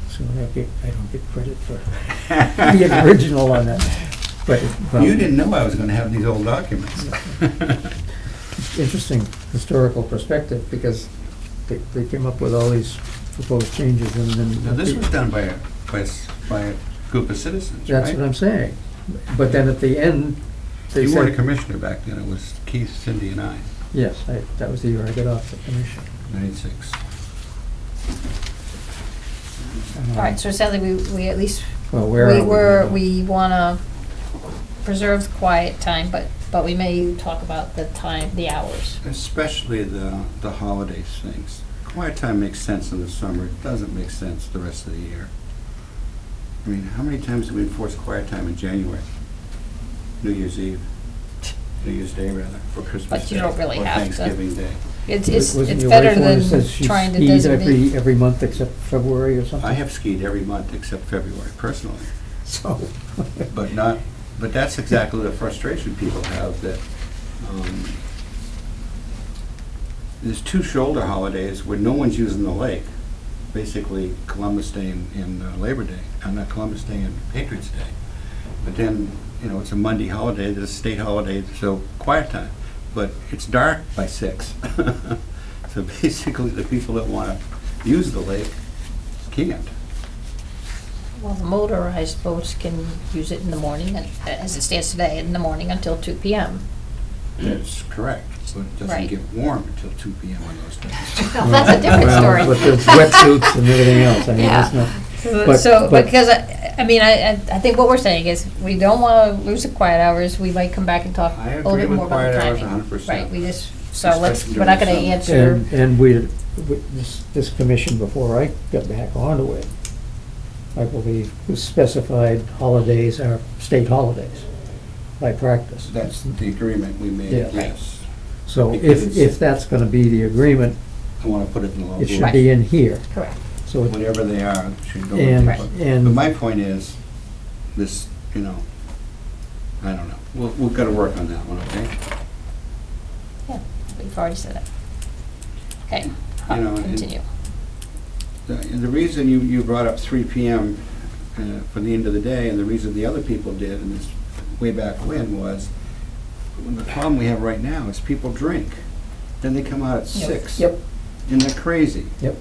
So I don't get credit for the original on that. But You didn't know I was going to have these old documents. interesting historical perspective, because they came up with all these proposed changes, and then... Now, this was done by a group of citizens, right? That's what I'm saying. But then at the end, they You weren't a said... commissioner back then, it was Keith, Cindy, and I, Yes, that was the year I got off the commission. 96. All right, so it sounds like we at least, Well, where are we? we wanna preserve the quiet time, but we may talk about the time, the hours. Especially the holidays things. Quiet time makes sense in the summer, it doesn't make sense the rest of the year. I mean, how many times do we enforce quiet time in January? New Year's Eve, New Year's Day rather, for Christmas But you Day, don't really or have to. Thanksgiving Day. It's Wasn't your better wife the one that than says she trying to skied designate. every month except February or something? I have skied every month except February, personally. So... But that's exactly the frustration people have, that there's 2 shoulder holidays where no one's using the lake. Basically Columbus Day and Labor Day, not Columbus Day and Patriots Day. But then, you know, it's a Monday holiday, there's a state holiday, so quiet time. But it's dark by 6. So basically the people that want to use the lake can't. Well, the motorized boats can use it in the morning, and as it stands today, in the morning until 2 p.m. That's correct, but it doesn't Right. get warm until 2 p.m. on those days. Well, that's a different Well, story. but there's wetsuits and everything else, I mean, Yeah. it's not... So, but- because, I mean, I think what we're saying is, we don't want to lose the quiet hours, we might come back and talk I a little agree bit with more about the quiet hours timing. 100%. Right, we just, so let's, Especially we're not during gonna the summer. answer, And this commission, before I got back onto it, I believe, specified holidays are state holidays by practice. That's the agreement we made, Yeah. yes. So because if that's gonna be the agreement, I want to put it in the law. it should be in here. correct. So, Whatever they are, it should go and, in. Right. But and, my point is, this, you know, I don't know. We've got to work on that one, okay? Yeah, we've already said it. Okay, You know, and- continue. The reason you brought up 3 p.m. For the end of the day, and the reason the other people did, and this way back when, was the problem we have right now is people drink. Then they come out at Yep. 6. Yep. And they're crazy. Yep.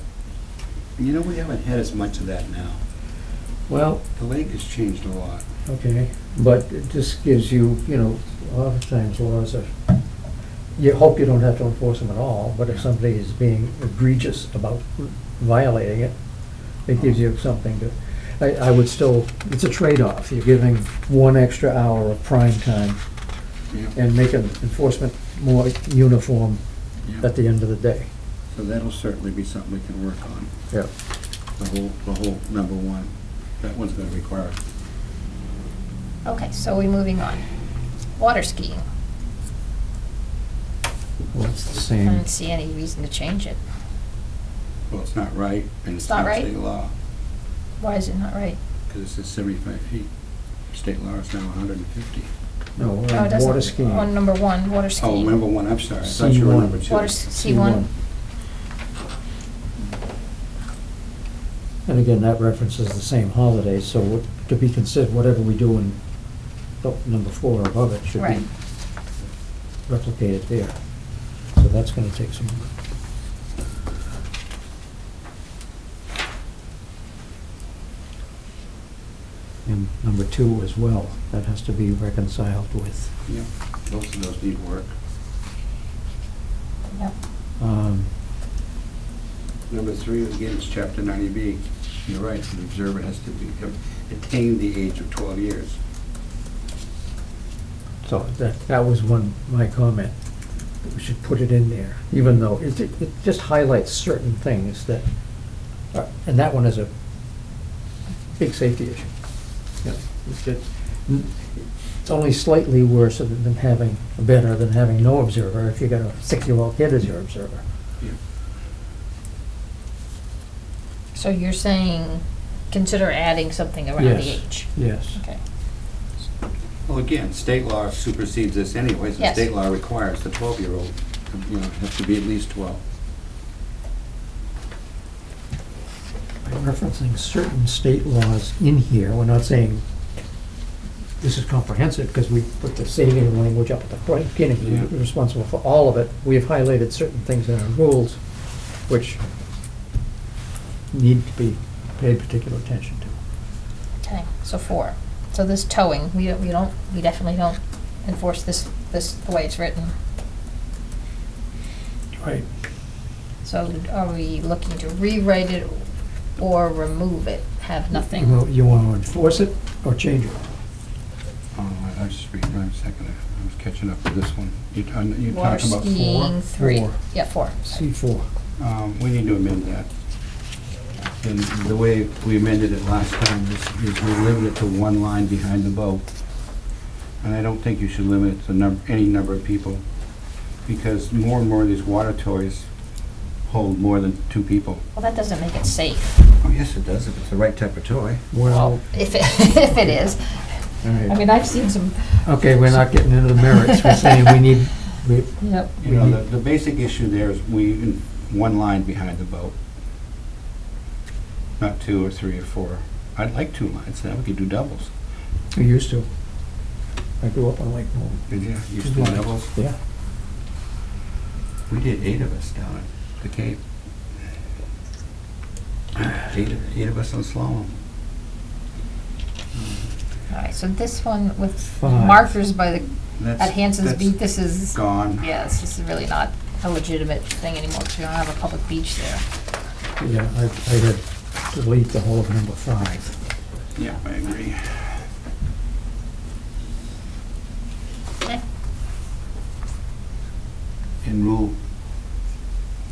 And you know, we haven't had as much of that now. well, The lake has changed a lot. okay, but it just gives you, you know, a lot of times laws are, you hope you don't have to enforce them at all, but if somebody is being egregious about violating it, it gives you something to, I would still, it's a trade-off. You're giving 1 extra hour of prime time Yeah. and making enforcement more uniform Yeah. at the end of the day. So that'll certainly be something we can work on. Yeah. The whole number 1. That one's going to require it. Okay, so we're moving on. Water skiing. Well, it's the I same. don't see any reason to change it. Well, it's not right, and it's It's not not right? state law, Why is it not right? because it says 75 feet. State law is now 150. No, we're Oh, it on doesn't- water skiing. On number 1, water Oh, skiing. number 1, I'm sorry. I thought you were C1. number 2. Water, C1. And again, that references the same holidays, so to be considered, whatever we do in number 4 or above it should Right. be replicated there. So that's gonna take some. And number 2 as well, that has to be reconciled with, Yeah, both of those need work. Yep. Number 3, again, is chapter 90B. You're right, the observer has to attain the age of 12 years. so that was my comment. We should put it in there, even though it just highlights certain things that, and that one is a big safety issue. You know, it's only slightly worse than having, better than having no observer if you got a 6-year-old kid as your observer. Yeah. So you're saying, consider adding something around the Yes. age? Yes. Okay. Well, again, state law supersedes this anyways, and Yes. state law requires the 12-year-old You know, it has to be at least 12. By referencing certain state laws in here, we're not saying this is comprehensive, because we put the saving language up at the right beginning, Yeah. we're responsible for all of it. We have highlighted certain things in our rules which need to be paid particular attention to. Okay, so 4. So this towing, we definitely don't enforce this the way it's written. Right. So are we looking to rewrite it or remove it, have nothing? You want to enforce it or change it? Oh, I was just reading, right a second, I was catching up with this one. You're Water talking about 4? skiing, 3. Four. Yeah, 4. C4. We need to amend that. And the way we amended it last time is we limited it to 1 line behind the boat. And I don't think you should limit it to any number of people, because more and more of these water toys hold more than 2 people. Well, that doesn't make it safe. Oh, yes, it does, if it's the right type of toy. Well, If if it is. all right. I mean, I've seen some, Okay, we're not getting into the merits. We're saying yep. You know, the basic issue there is in 1 line behind the boat. Not 2 or 3 or 4. I'd like 2 lines, now we could do doubles. we used to. I grew up on Lake Boone. Did you? Used to do doubles? Yeah. We did 8 of us down at the Cape. 8 of us on slalom. All right, so this one with 5. markers by the, That's- at Hanson's that's Beach, this is, Gone. yeah, this is really not a legitimate thing anymore, because we don't have a public beach there. Yeah, I had to delete the whole of number 5. Yeah, I agree. Okay. In rule,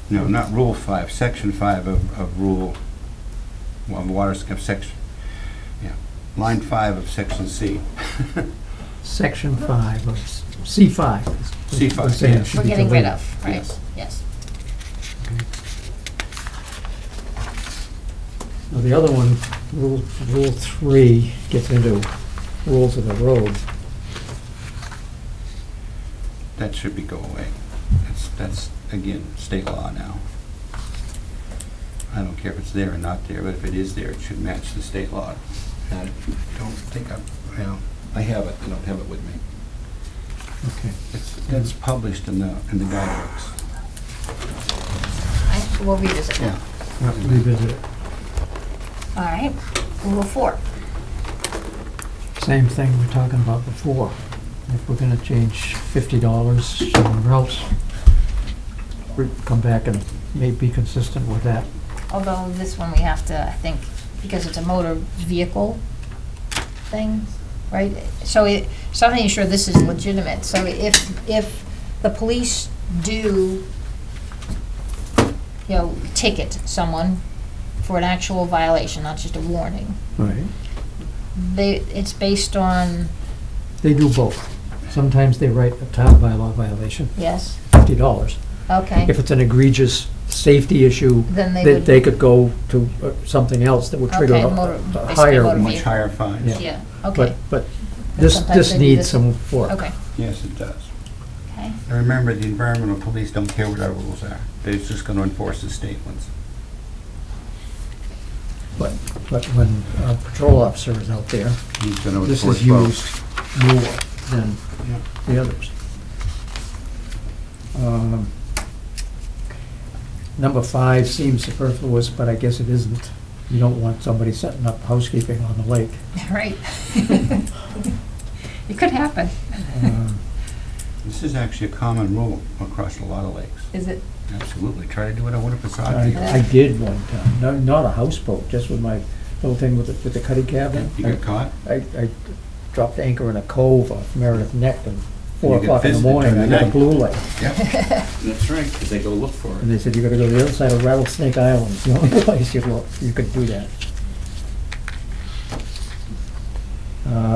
no, not rule 5, section 5 of rule, well, water, of section, yeah, line 5 of section C. Section 5 of C5. C5, We're saying yes. should We're be getting rid deleted. of, right? Yes. Yes. Now, the other one, Rule 3, gets into rules of the road. That should go away. That's, again, state law now. I don't care if it's there or not there, but if it is there, it should match the state law. And I don't think I have it, I don't have it with me. Okay. It's published in the guidebooks. We'll revisit that. Yeah. Well, revisit it. All right, Rule 4. Same thing we were talking about before. If we're gonna change $50 somewhere else, we come back and may be consistent with that. Although this one we have to, I think, because it's a motor vehicle thing, right? So so I'm making sure this is legitimate. So if the police do, ticket someone for an actual violation, not just a warning, Right. it's based on, They do both. Sometimes they write a town bylaw violation, yes, $50. okay. If it's an egregious safety issue, Then they would. they could go to something else that would trigger Okay, a basically higher motor one. Much vehicle. higher fines. Yeah. Yeah, okay, But And this sometimes they do needs this. some work. okay, Yes, it does. okay. And remember, the environmental police don't care what our rules are. They're just going to enforce the state ones. But when a patrol officer is out there, He's going to this enforce is both. used more than Yeah. the others. Number 5 seems superfluous, but I guess it isn't. You don't want somebody setting up housekeeping on the lake. Right. It could happen. Um, This is actually a common rule across a lot of lakes. Is it? Absolutely. Try to do it on one facade. I did one time, not a houseboat, just with my little thing with the cutting cabinet. You get caught? I dropped anchor in a cove off Meredith Neck at 4 You get o'clock in the visited morning. I during the got a night. blue light. Yep. That's right, because they go look for And they said, you gotta go to the other side of Rattlesnake Island. It's the only place you could do that.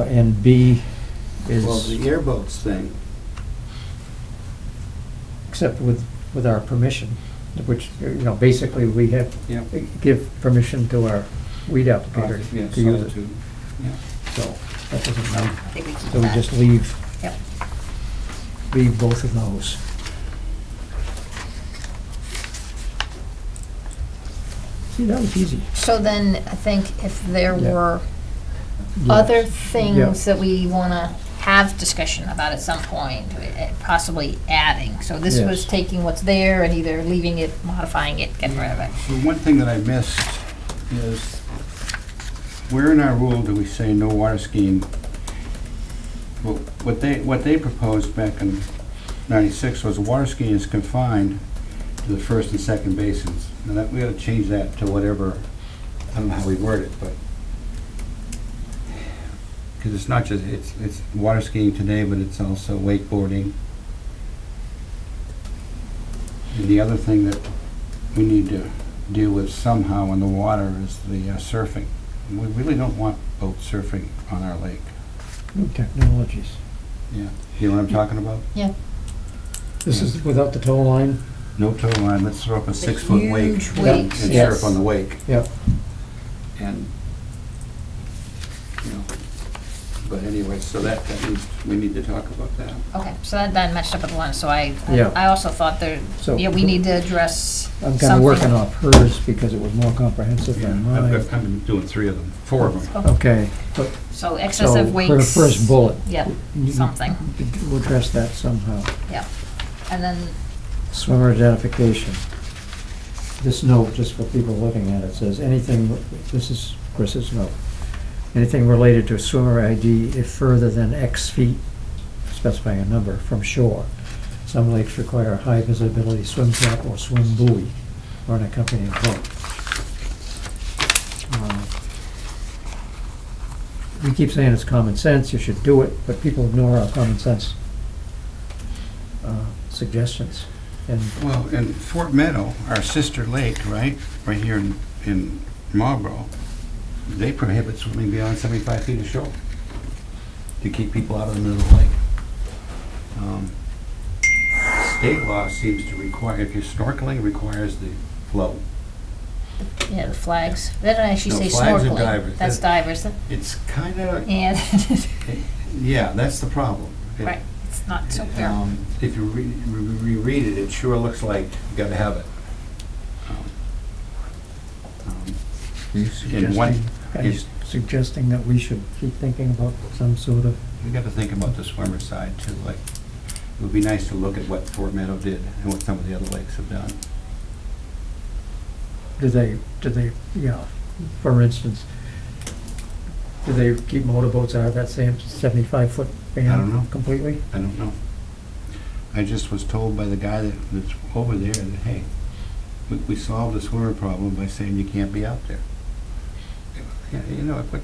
And B Well, the is, airboats thing, except with our permission, which, basically we have, yeah. give permission to our weed applicator Yeah, to use it. solitude. Yeah. So that doesn't matter. I think we keep So we that. just leave Yep. both of those. See, that was easy. So then, I think if there Yeah. were Yes. other Yeah. things that we want to have discussion about at some point, possibly adding. So this was Yes. taking what's there and either leaving it, modifying it, getting rid of it. So one thing that I missed is, where in our rule do we say no water skiing? Well, what they proposed back in '96 was water skiing is confined to the first and second basins. Now that, we gotta change that to whatever, I don't know how we word it, but, because it's not just, it's water skiing today, but it's also wakeboarding. And the other thing that we need to deal with somehow in the water is the surfing. We really don't want boat surfing on our lake. New technologies. Yeah. You know what I'm talking about? Yeah. This is without the tow line? No tow line, let's throw up a The 6-foot wake huge and wakes, surf yes. on the wake. Yep. And, you know, but anyway, so that needs, we need to talk about that. Okay, so that matched up with the one, so Yeah. I also thought there, So- yeah, we need to address I'm something. kind of working off hers because it was more comprehensive Yeah, than I've mine. been doing 3 of them, 4 of them. Oh, Okay, but, So so excessive weights. for the first bullet. Yep, you- something, We'll address that somehow. yep. And then, Swimmer identification. This note, just for people looking at it, says anything, this is Chris's note, anything related to a swimmer ID if further than X feet, specifying a number, from shore. Some lakes require a high visibility swim cap or swim buoy or an accompanying boat. We keep saying it's common sense, you should do it, but people ignore our common sense suggestions. And Well, in Fort Meadow, our sister lake, right here in Marlboro, they prohibit swimming beyond 75 feet of shore to keep people out of the middle of the lake. State law seems to require, if you're snorkeling, requires the float. yeah, the flags, they don't actually No, say flags are snorkeling. divers. That's divers, It's kind of, and, yeah, that's the problem. It- right, it's not so clear. If you reread it, it sure looks like you gotta have it. are you suggesting that we should keep thinking about some sort of, We got to think about the swimmer side too, like, it would be nice to look at what Fort Meadow did and what some of the other lakes have done. do they, for instance, do they keep motorboats out of that same 75-foot band? I don't know. Completely? I don't know. I just was told by the guy that's over there that, hey, we solved the swimmer problem by saying you can't be out there. Yeah, you know, but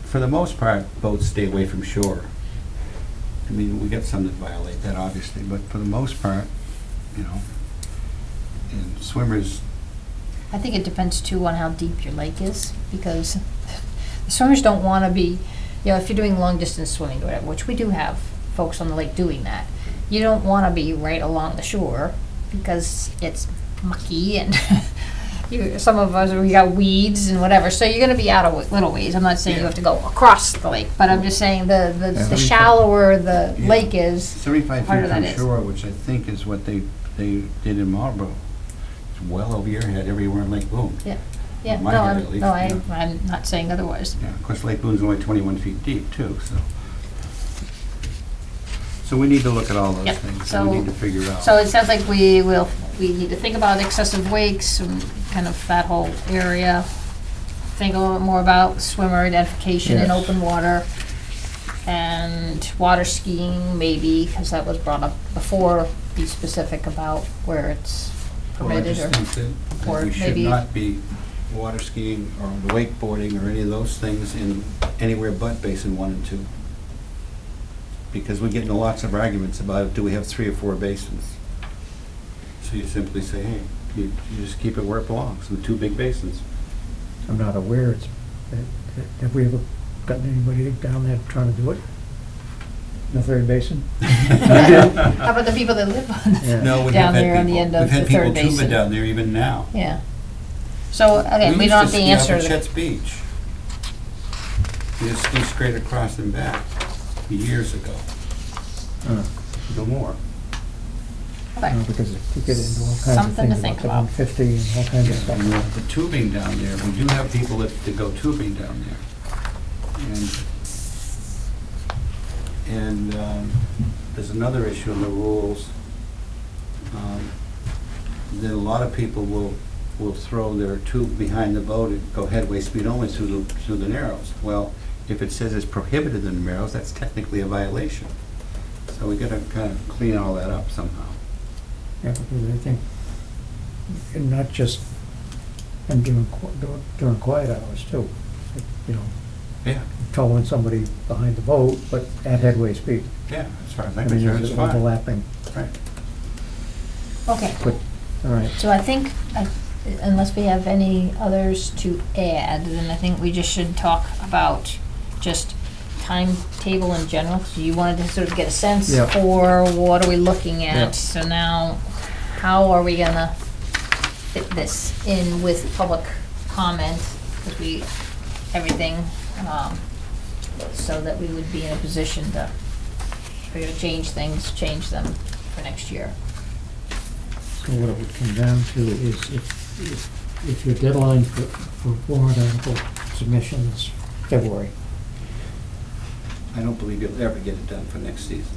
for the most part, boats stay away from shore. I mean, we get some that violate that, obviously, but for the most part, you know, and swimmers, I think it depends too on how deep your lake is, because the swimmers don't want to be, if you're doing long distance swimming or whatever, which we do have folks on the lake doing that, you don't want to be right along the shore because it's mucky and some of us, we got weeds and whatever, so you're going to be out a little ways. I'm not saying you have to go across the lake, but I'm just saying the shallower the Yeah. lake is, 75 harder feet that from is. shore, which I think is what they did in Marlboro. It's well over your head everywhere in Lake Boon. yeah, My no, head, at least, yeah. I'm not saying otherwise. Yeah, of course, Lake Boone's only 21 feet deep too, so. So we need to look at all those Yep, things, so- and we need to figure out. So it sounds like we need to think about excessive wakes and kind of that whole area. Think a little bit more about swimmer identification in Yes. open water. And water skiing maybe, because that was brought up before, be specific about where it's Well, I permitted just or. think that or we should maybe- not be water skiing or wakeboarding or any of those things in anywhere but Basin 1 and 2. Because we get into lots of arguments about, do we have 3 or 4 basins? So you simply say, hey, you just keep it where it belongs, in the 2 big basins. I'm not aware it's, have we ever gotten anybody down there trying to do it? In the third basin? How about the people that live on, Yeah. No, we down have there had on the people, end of we've had the people third tuba basin? down there even now. Yeah. So, again, we don't have the answer. used to ski to up at Chet's Beach. We just ski straight across and back years ago. Uh, No more. Okay. Because you get into all kinds of Something to things think about the about. 150 and all kinds of stuff. And the tubing down there, we do have people that go tubing down there. And there's another issue in the rules, that a lot of people will throw their tube behind the boat and go headway speed only through the narrows. Well, if it says it's prohibited in the narrows, that's technically a violation. So we gotta kind of clean all that up somehow. Yeah, because I think, and not just, and during quiet hours too, you know, Yeah, towing somebody behind the boat, but at headway speed. yeah, as far as I I'm mean, concerned, there's it's fine. overlapping, Right. Okay. but, all right. So I think, unless we have any others to add, then I think we just should talk about just timetable in general. So you wanted to sort of get a sense Yeah. for what are we looking Yeah. at? So now, how are we gonna fit this in with public comment? Because everything, so that we would be in a position to, if we're gonna change things, change them for next year. So what it would come down to is if your deadline for warrant article submission is February, I don't believe you'll ever get it done for next season,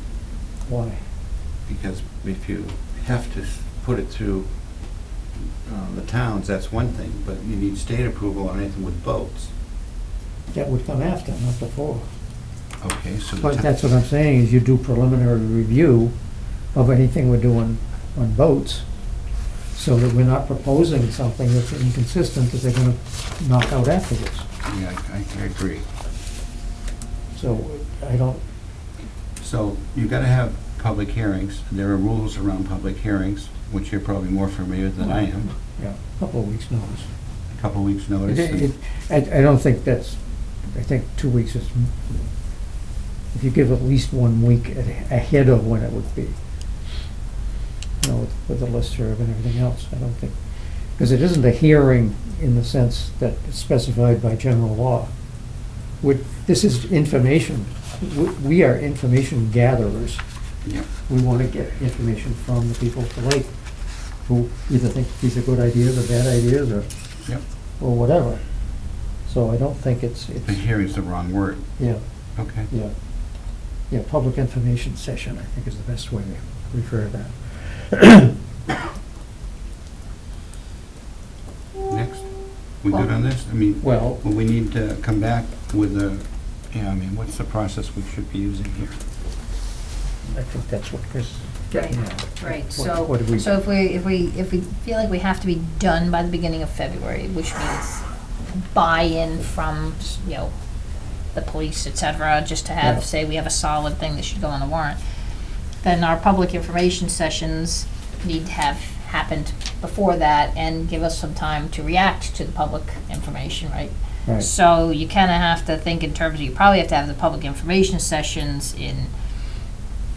why? because if you have to put it through the towns, that's one thing, but you need state approval on anything with boats. That would come after, not before. Okay, so But that's what I'm saying, is you do preliminary review of anything we're doing on boats, so that we're not proposing something that's inconsistent that they're gonna knock out afterwards. Yeah, I agree. So I don't, So you've got to have public hearings. There are rules around public hearings, which you're probably more familiar than I am. yeah, a couple of weeks' notice. A couple of weeks' notice. I don't think that's, I think 2 weeks is, if you give at least 1 week ahead of when it would be, you know, with the listserv and everything else, I don't think, because it isn't a hearing in the sense that it's specified by general law. This is information, we are information gatherers. Yeah. We want to get information from the people at the lake, who either think these are good ideas or bad ideas, Yep. or whatever. So I don't think it's, The hearing's the wrong word. yeah, Okay. yeah. Yeah, public information session, I think, is the best way to refer to that. Next. We good on this? I mean, Well, well, we need to come back with a, yeah, I mean, what's the process we should be using here? I think that's what Chris is getting at. Right, What- so, what do we- so if we feel like we have to be done by the beginning of February, which means buy-in from, you know, the police, et cetera, just to Yeah. have, say, we have a solid thing that should go on the warrant, then our public information sessions need to have happened before that and give us some time to react to the public information, right? Right. So you kind of have to think in terms of, you probably have to have the public information sessions in,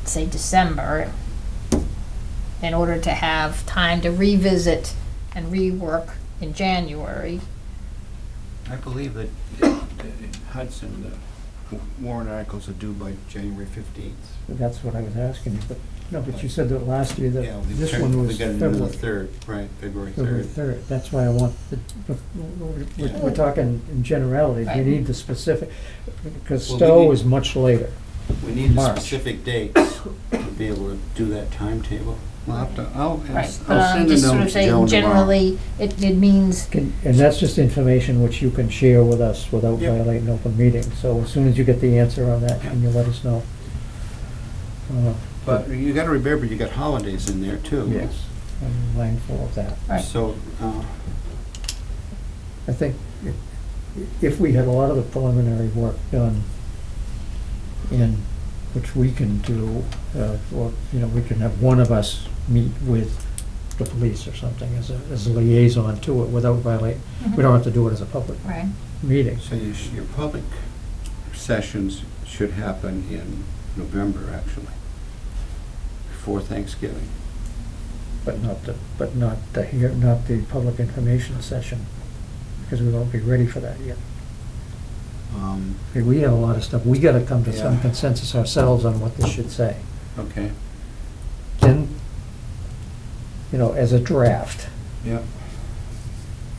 say, December, in order to have time to revisit and rework in January. I believe that Hudson, the warrant articles are due by January 15th. That's what I was asking you, but, no, but you said that last year Yeah, that we this turned- one we was got it on the February. 3rd, right, February February 3rd. 3rd, that's why I want, Yeah. we're talking in generalities, you Right. need the specific, because Well, we Stowe need- is much later. We need the March. specific dates to be able to do that timetable. We'll have to, I'll Right, but I'll I'm send a just sort note of to saying, Joan tomorrow. generally, it means, And that's just information which you can share with us without Yep. violating open meeting. So as soon as you get the answer on that, Yeah. can you let us know? But you gotta remember, you got holidays in there too. Yes, I'm mindful of that. right, So, I think if we had a lot of the preliminary work done in, which we can do, or, you know, we can have one of us meet with the police or something as a liaison to it without violating, we don't have to do it as a public right, meeting. so your public sessions should happen in November, actually, before Thanksgiving. But not the public information session, because we won't be ready for that yet. Okay, we have a lot of stuff, we gotta come to some Yeah. consensus ourselves on what this should say. Okay, Then as a draft, Yeah.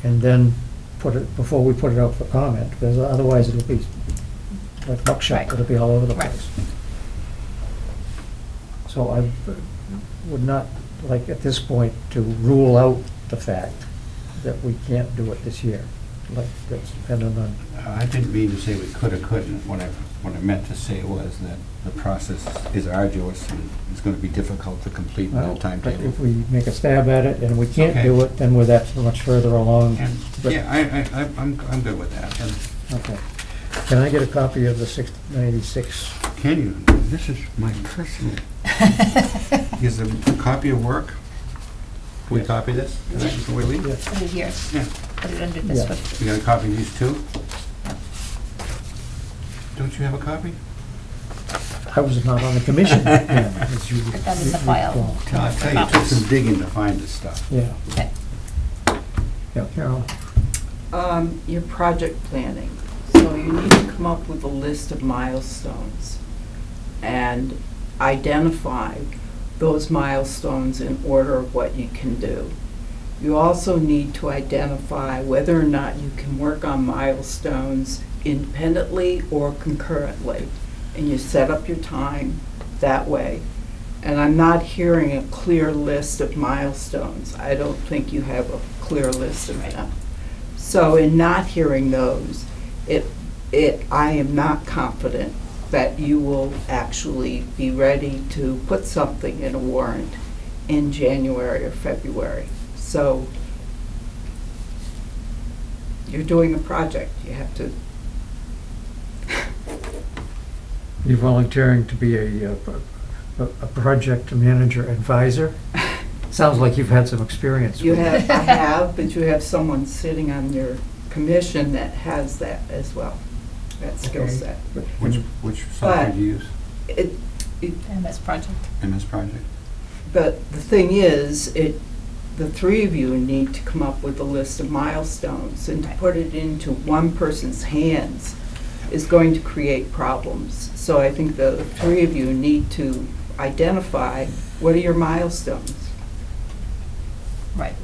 and then put it, before we put it out for comment, because otherwise it'll be like buckshot, Right. it'll be all over the Right. place. So I would not like at this point to rule out the fact that we can't do it this year, like that's dependent on, I didn't mean to say we could or couldn't. What I meant to say was that the process is arduous and it's going to be difficult to complete in well, that but timetable. if we make a stab at it and we can't Okay. do it, then we're that much further along. And, But- yeah, I'm good with that. And Okay. Can I get a copy of the 696? can you? This is my personal. Is a copy of work? Can we Yes. copy this tonight before we leave? Yeah. Put it here, Yeah. put it under this Yeah. one. You got a copy of these too? Don't you have a copy? I was not on the commission then, as you Put that in the file. recall. I'll tell you, it took some digging to find this stuff. Yeah. Okay. Yeah, Carol? Your project planning. So you need to come up with a list of milestones and identify those milestones in order of what you can do. You also need to identify whether or not you can work on milestones independently or concurrently. And you set up your time that way. And I'm not hearing a clear list of milestones. I don't think you have a clear list of them. So in not hearing those, I am not confident that you will actually be ready to put something in a warrant in January or February. So you're doing a project. You have to. You're volunteering to be a project manager advisor? Sounds like you've had some experience You with it. have, I have, but you have someone sitting on your commission that has that as well, that skill Okay. set. But Which software do you use? It, MS Project. MS Project? But the thing is, the three of you need to come up with a list of milestones, and to Right. put it into one person's hands is going to create problems. So I think the three of you need to identify what are your milestones. Right.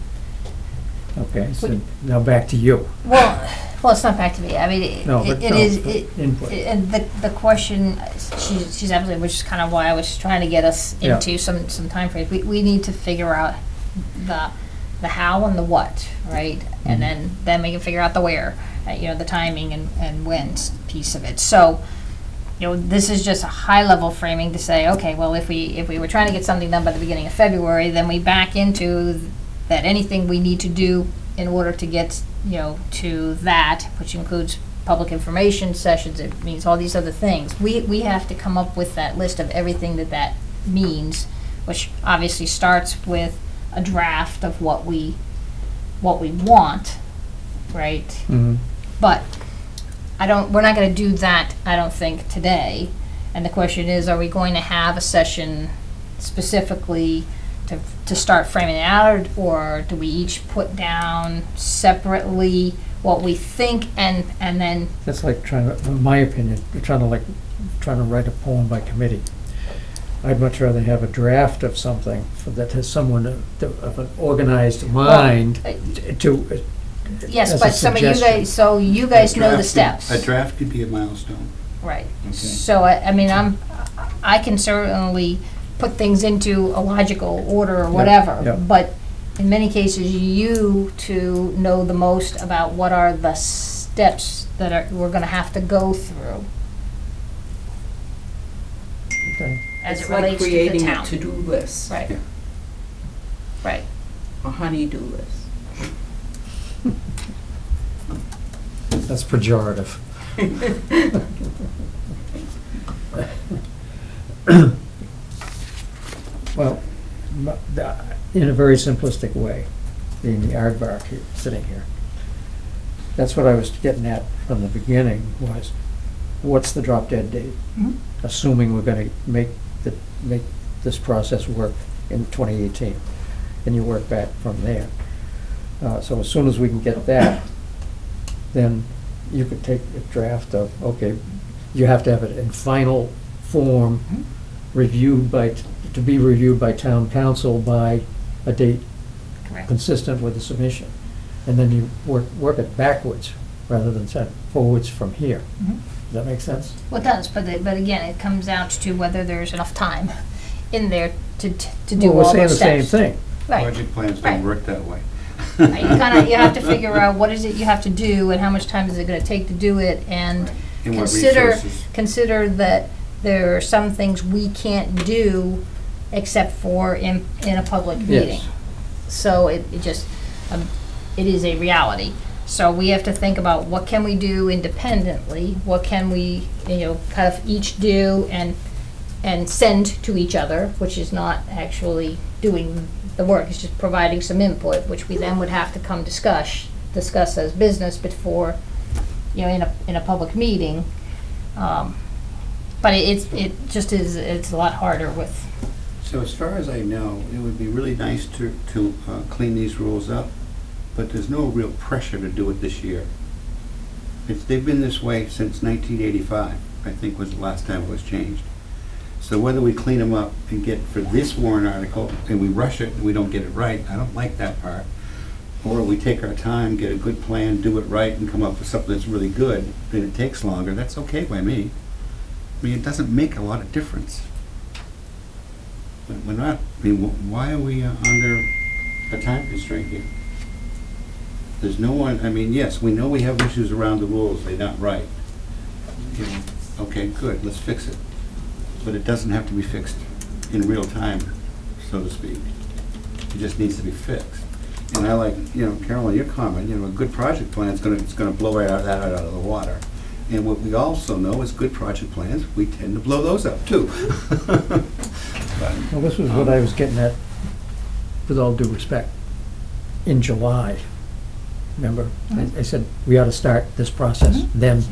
Okay, so now back to you. Well, it's not back to me. I mean, No, but it no, is, but input. and the question, she's absolutely, which is kind of why I was trying to get us Yeah. into some timeframes. We need to figure out the how and the what, right? Mhm. And then we can figure out the where, the timing and when piece of it. So, this is just a high-level framing to say, okay, well, if we were trying to get something done by the beginning of February, then we back into that anything we need to do in order to get, to that, which includes public information sessions, it means all these other things. We have to come up with that list of everything that means, which obviously starts with a draft of what we want, right? Mhm. But we're not gonna do that, I don't think, today. And the question is, are we going to have a session specifically to start framing it out, or do we each put down separately what we think and then, That's like in my opinion, trying to write a poem by committee. I'd much rather have a draft of something that has someone of an organized mind to. yes, as a but some of you suggestion. guys, so you guys know the A steps. draft could be a milestone. Right. Okay. So, I mean, I can certainly put things into a logical order or whatever. yeah. But in many cases, you two know the most about what are the steps that we're gonna have to go through Okay. as It's it like relates to the creating a town. to-do list, Right. Yeah. Right. a honey-do list. That's pejorative. Well, in a very simplistic way, being the aardvark here, sitting here, that's what I was getting at from the beginning, was what's the drop dead date? Mhm. Assuming we're gonna make this process work in 2018, and you work back from there. So as soon as we can get that, then you could take a draft of, okay, you have to have it in final form, reviewed to be reviewed by town council by a date Correct. consistent with the submission. And then you work it backwards rather than set forwards from here. Mhm. Does that make sense? Well, it does, but again, it comes out to whether there's enough time in there to do Well, all we're those saying the same steps. thing. Right. Project plans Right. don't work that way. Right, you have to figure out what is it you have to do and how much time is it gonna take to do it, and And what consider, resources. consider that there are some things we can't do except for in a public meeting. Yes. So it just, it is a reality. So we have to think about what can we do independently, what can we, kind of each do and send to each other, which is not actually doing the work, it's just providing some input, which we then would have to come discuss as business before, in a public meeting. But it just is, it's a lot harder with, So as far as I know, it would be really nice to clean these rules up, but there's no real pressure to do it this year. They've been this way since 1985, I think was the last time it was changed. So whether we clean them up and get for this warrant article, and we rush it and we don't get it right, I don't like that part, or we take our time, get a good plan, do it right, and come up with something that's really good, and it takes longer, that's okay by me. I mean, it doesn't make a lot of difference. But we're not, I mean, why are we under a time constraint here? There's no one, I mean, yes, we know we have issues around the rules, they're not right. Okay, good, let's fix it. But it doesn't have to be fixed in real time, so to speak. It just needs to be fixed. And I like, Carolyn, your comment, a good project plan is gonna blow that out of the water. And what we also know is good project plans, we tend to blow those up too. Well, this was what I was getting at, with all due respect, in July. Remember, I said, we ought to start this process then,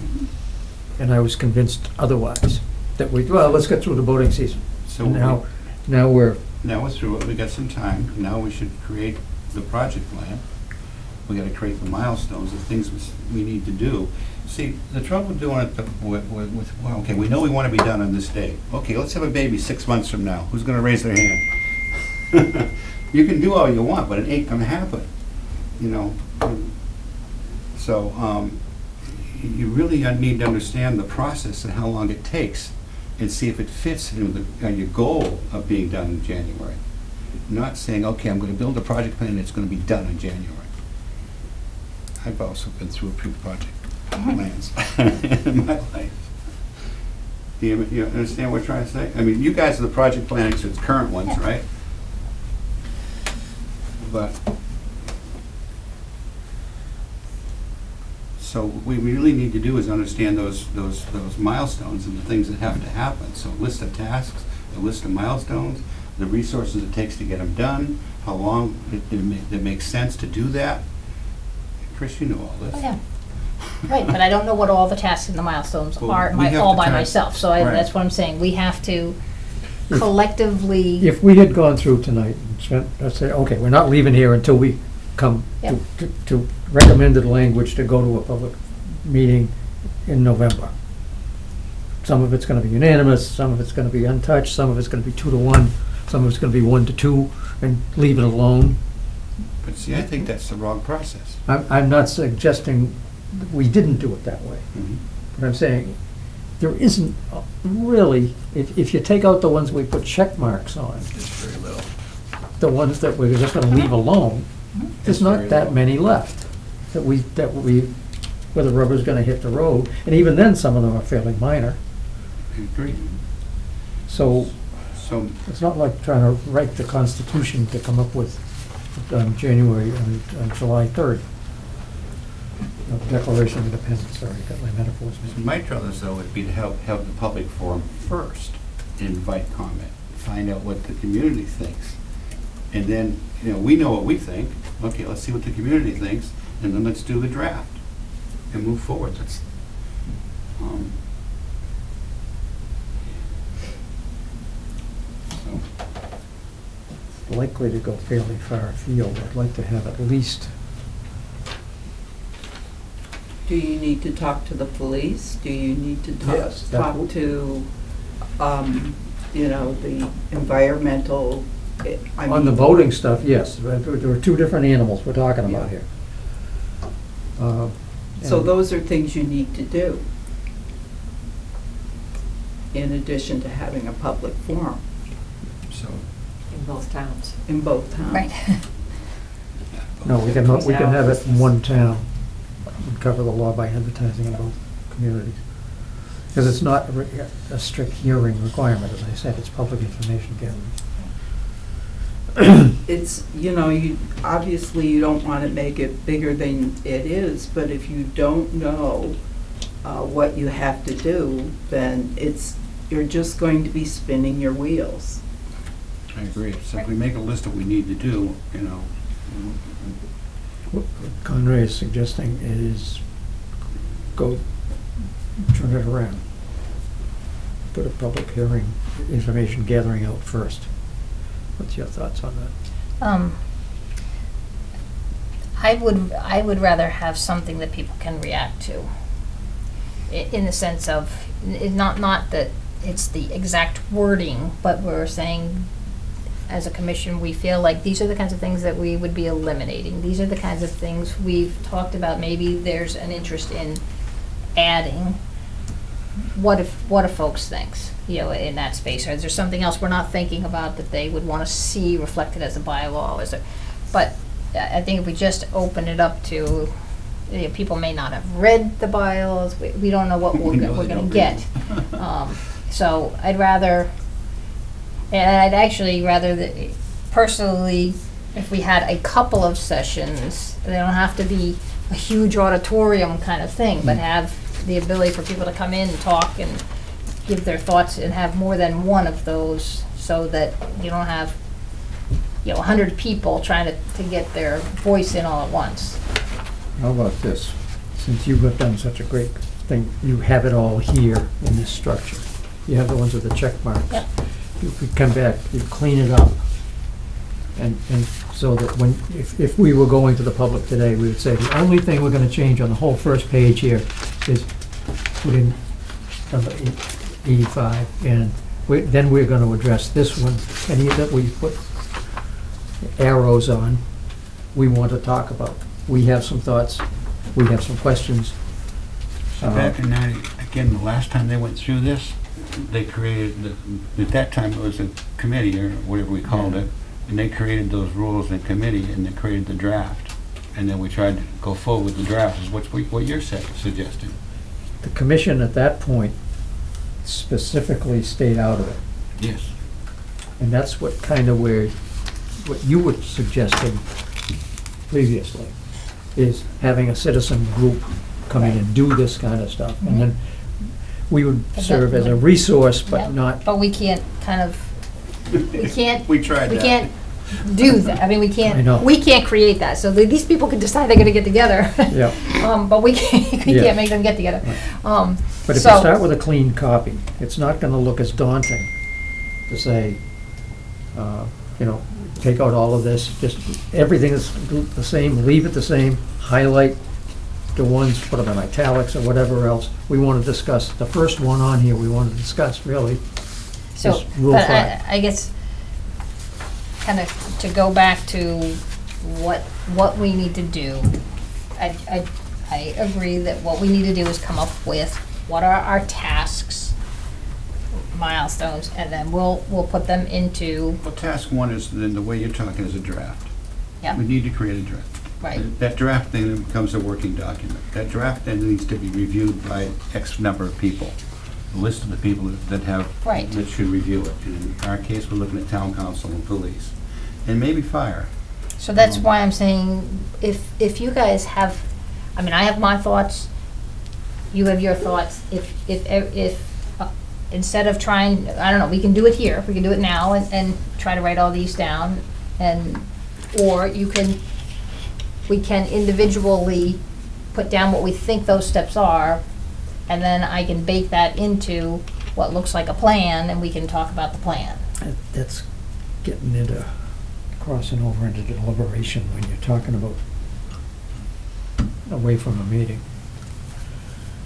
and I was convinced otherwise, that let's get through the boating season. So And now we're, now we're through it, we got some time, now we should create the project plan. We gotta create the milestones, the things we need to do. See, the trouble doing it well, okay, we know we wanna be done on this day. Okay, let's have a baby 6 months from now. Who's gonna raise their hand? You can do all you want, but it ain't gonna happen, So, you really need to understand the process and how long it takes and see if it fits in your goal of being done in January. Not saying, okay, I'm gonna build a project plan and it's gonna be done in January. I've also been through a few project plans in my life. Do you understand what I'm trying to say? I mean, you guys are the project planning, so it's current ones, right? But, so what we really need to do is understand those milestones and the things that have to happen. So a list of tasks, a list of milestones, the resources it takes to get them done, how long it makes sense to do that. Chris, you know all this. oh yeah. Right, but I don't know what all the tasks and the milestones Well, are we have all to by try- myself, so Right. that's what I'm saying, we have to collectively. if we had gone through tonight, and spent, let's say, okay, we're not leaving here until we come Yep. to recommended language to go to a public meeting in November. Some of it's gonna be unanimous, some of it's gonna be untouched, some of it's gonna be 2-1, some of it's gonna be 1-2, and leave it alone. But see, I think that's the wrong process. I'm not suggesting that we didn't do it that way, but I'm saying, there isn't really, if you take out the ones we put check marks on, It's very little. the ones that we're just gonna leave alone, there's It's very not that little. many left, that we, where the rubber's gonna hit the road, and even then, some of them are fairly minor. I agree. So, So, it's not like trying to write the Constitution to come up with January and July 3rd. Declaration of Independence, sorry, got my metaphors mixed. my druthers though would be to have the public forum first, invite comment, find out what the community thinks. And then, we know what we think, okay, let's see what the community thinks, and then let's do the draft and move forward. That's, so, Likely to go fairly far afield. I'd like to have at least, Do you need to talk to the police? Do you need to Yes, that talk would- to, the environmental On the voting stuff, yes, but there are two different animals we're talking about Yeah. here. So And those are things you need to do, in addition to having a public forum So, In both towns. in both towns. Right. No, we can have it in one town and cover the law by advertising in both communities. Because it's not a strict hearing requirement, as I said, it's public information gathering. It's, you, obviously you don't want to make it bigger than it is, but if you don't know what you have to do, then you're just going to be spinning your wheels. I agree. So if we make a list of what we need to do, What Conrad is suggesting is go turn it around. Put a public hearing, information gathering out first. What's your thoughts on that? I would rather have something that people can react to. In the sense of, not that it's the exact wording, but we're saying, as a commission, we feel like these are the kinds of things that we would be eliminating. These are the kinds of things we've talked about, maybe there's an interest in adding. What if folks thinks, in that space? Or is there something else we're not thinking about that they would want to see reflected as a bylaw? But I think if we just open it up to, people may not have read the bylaws, we don't know what we're going to get. So I'd rather, and I'd actually rather that, personally, if we had a couple of sessions, they don't have to be a huge auditorium kind of thing, but have the ability for people to come in and talk and give their thoughts, and have more than one of those, so that you don't have 100 people trying to get their voice in all at once. How about this? Since you have done such a great thing, you have it all here in this structure. You have the ones with the check marks. Yep. If we come back, you clean it up. And so that if we were going to the public today, we would say, the only thing we're gonna change on the whole first page here is put in number 85, and then we're gonna address this one, any that we put arrows on, we want to talk about. We have some thoughts, we have some questions. So back in again, the last time they went through this, they created, at that time it was a committee, or whatever we called it, and they created those rules in committee, and they created the draft. And then we tried to go forward with the draft, is what you're suggesting. The commission at that point specifically stayed out of it. Yes. And that's what what you were suggesting previously, is having a citizen group come in and do this kind of stuff. And then we would serve as a resource, Yeah, but not, But we can't We tried we that. can't do that. I mean, I know. we can't create that. So these people can decide they're gonna get together. yeah. But we can't Yeah. make them get together. But if you So- start with a clean copy, it's not gonna look as daunting to say, take out all of this, just everything is the same, leave it the same, highlight the ones, put them in italics or whatever else we want to discuss. The first one on here we want to discuss, really, So, is Rule but 5. I guess, kind of to go back to what we need to do, I agree that what we need to do is come up with what are our tasks, milestones, and then we'll put them into, Well, task one is, then the way you're talking is a draft. yeah, We need to create a draft. right. That draft then becomes a working document. That draft then needs to be reviewed by X number of people. A list of the people that Right. that should review it. And in our case, we're looking at town council and police, and maybe fire. So that's why I'm saying, if you guys have, I mean, I have my thoughts, you have your thoughts, if instead of trying, I don't know, we can do it here, we can do it now and try to write all these down, or we can individually put down what we think those steps are, and then I can bake that into what looks like a plan, and we can talk about the plan. That's getting into, crossing over into deliberation when you're talking about away from a meeting.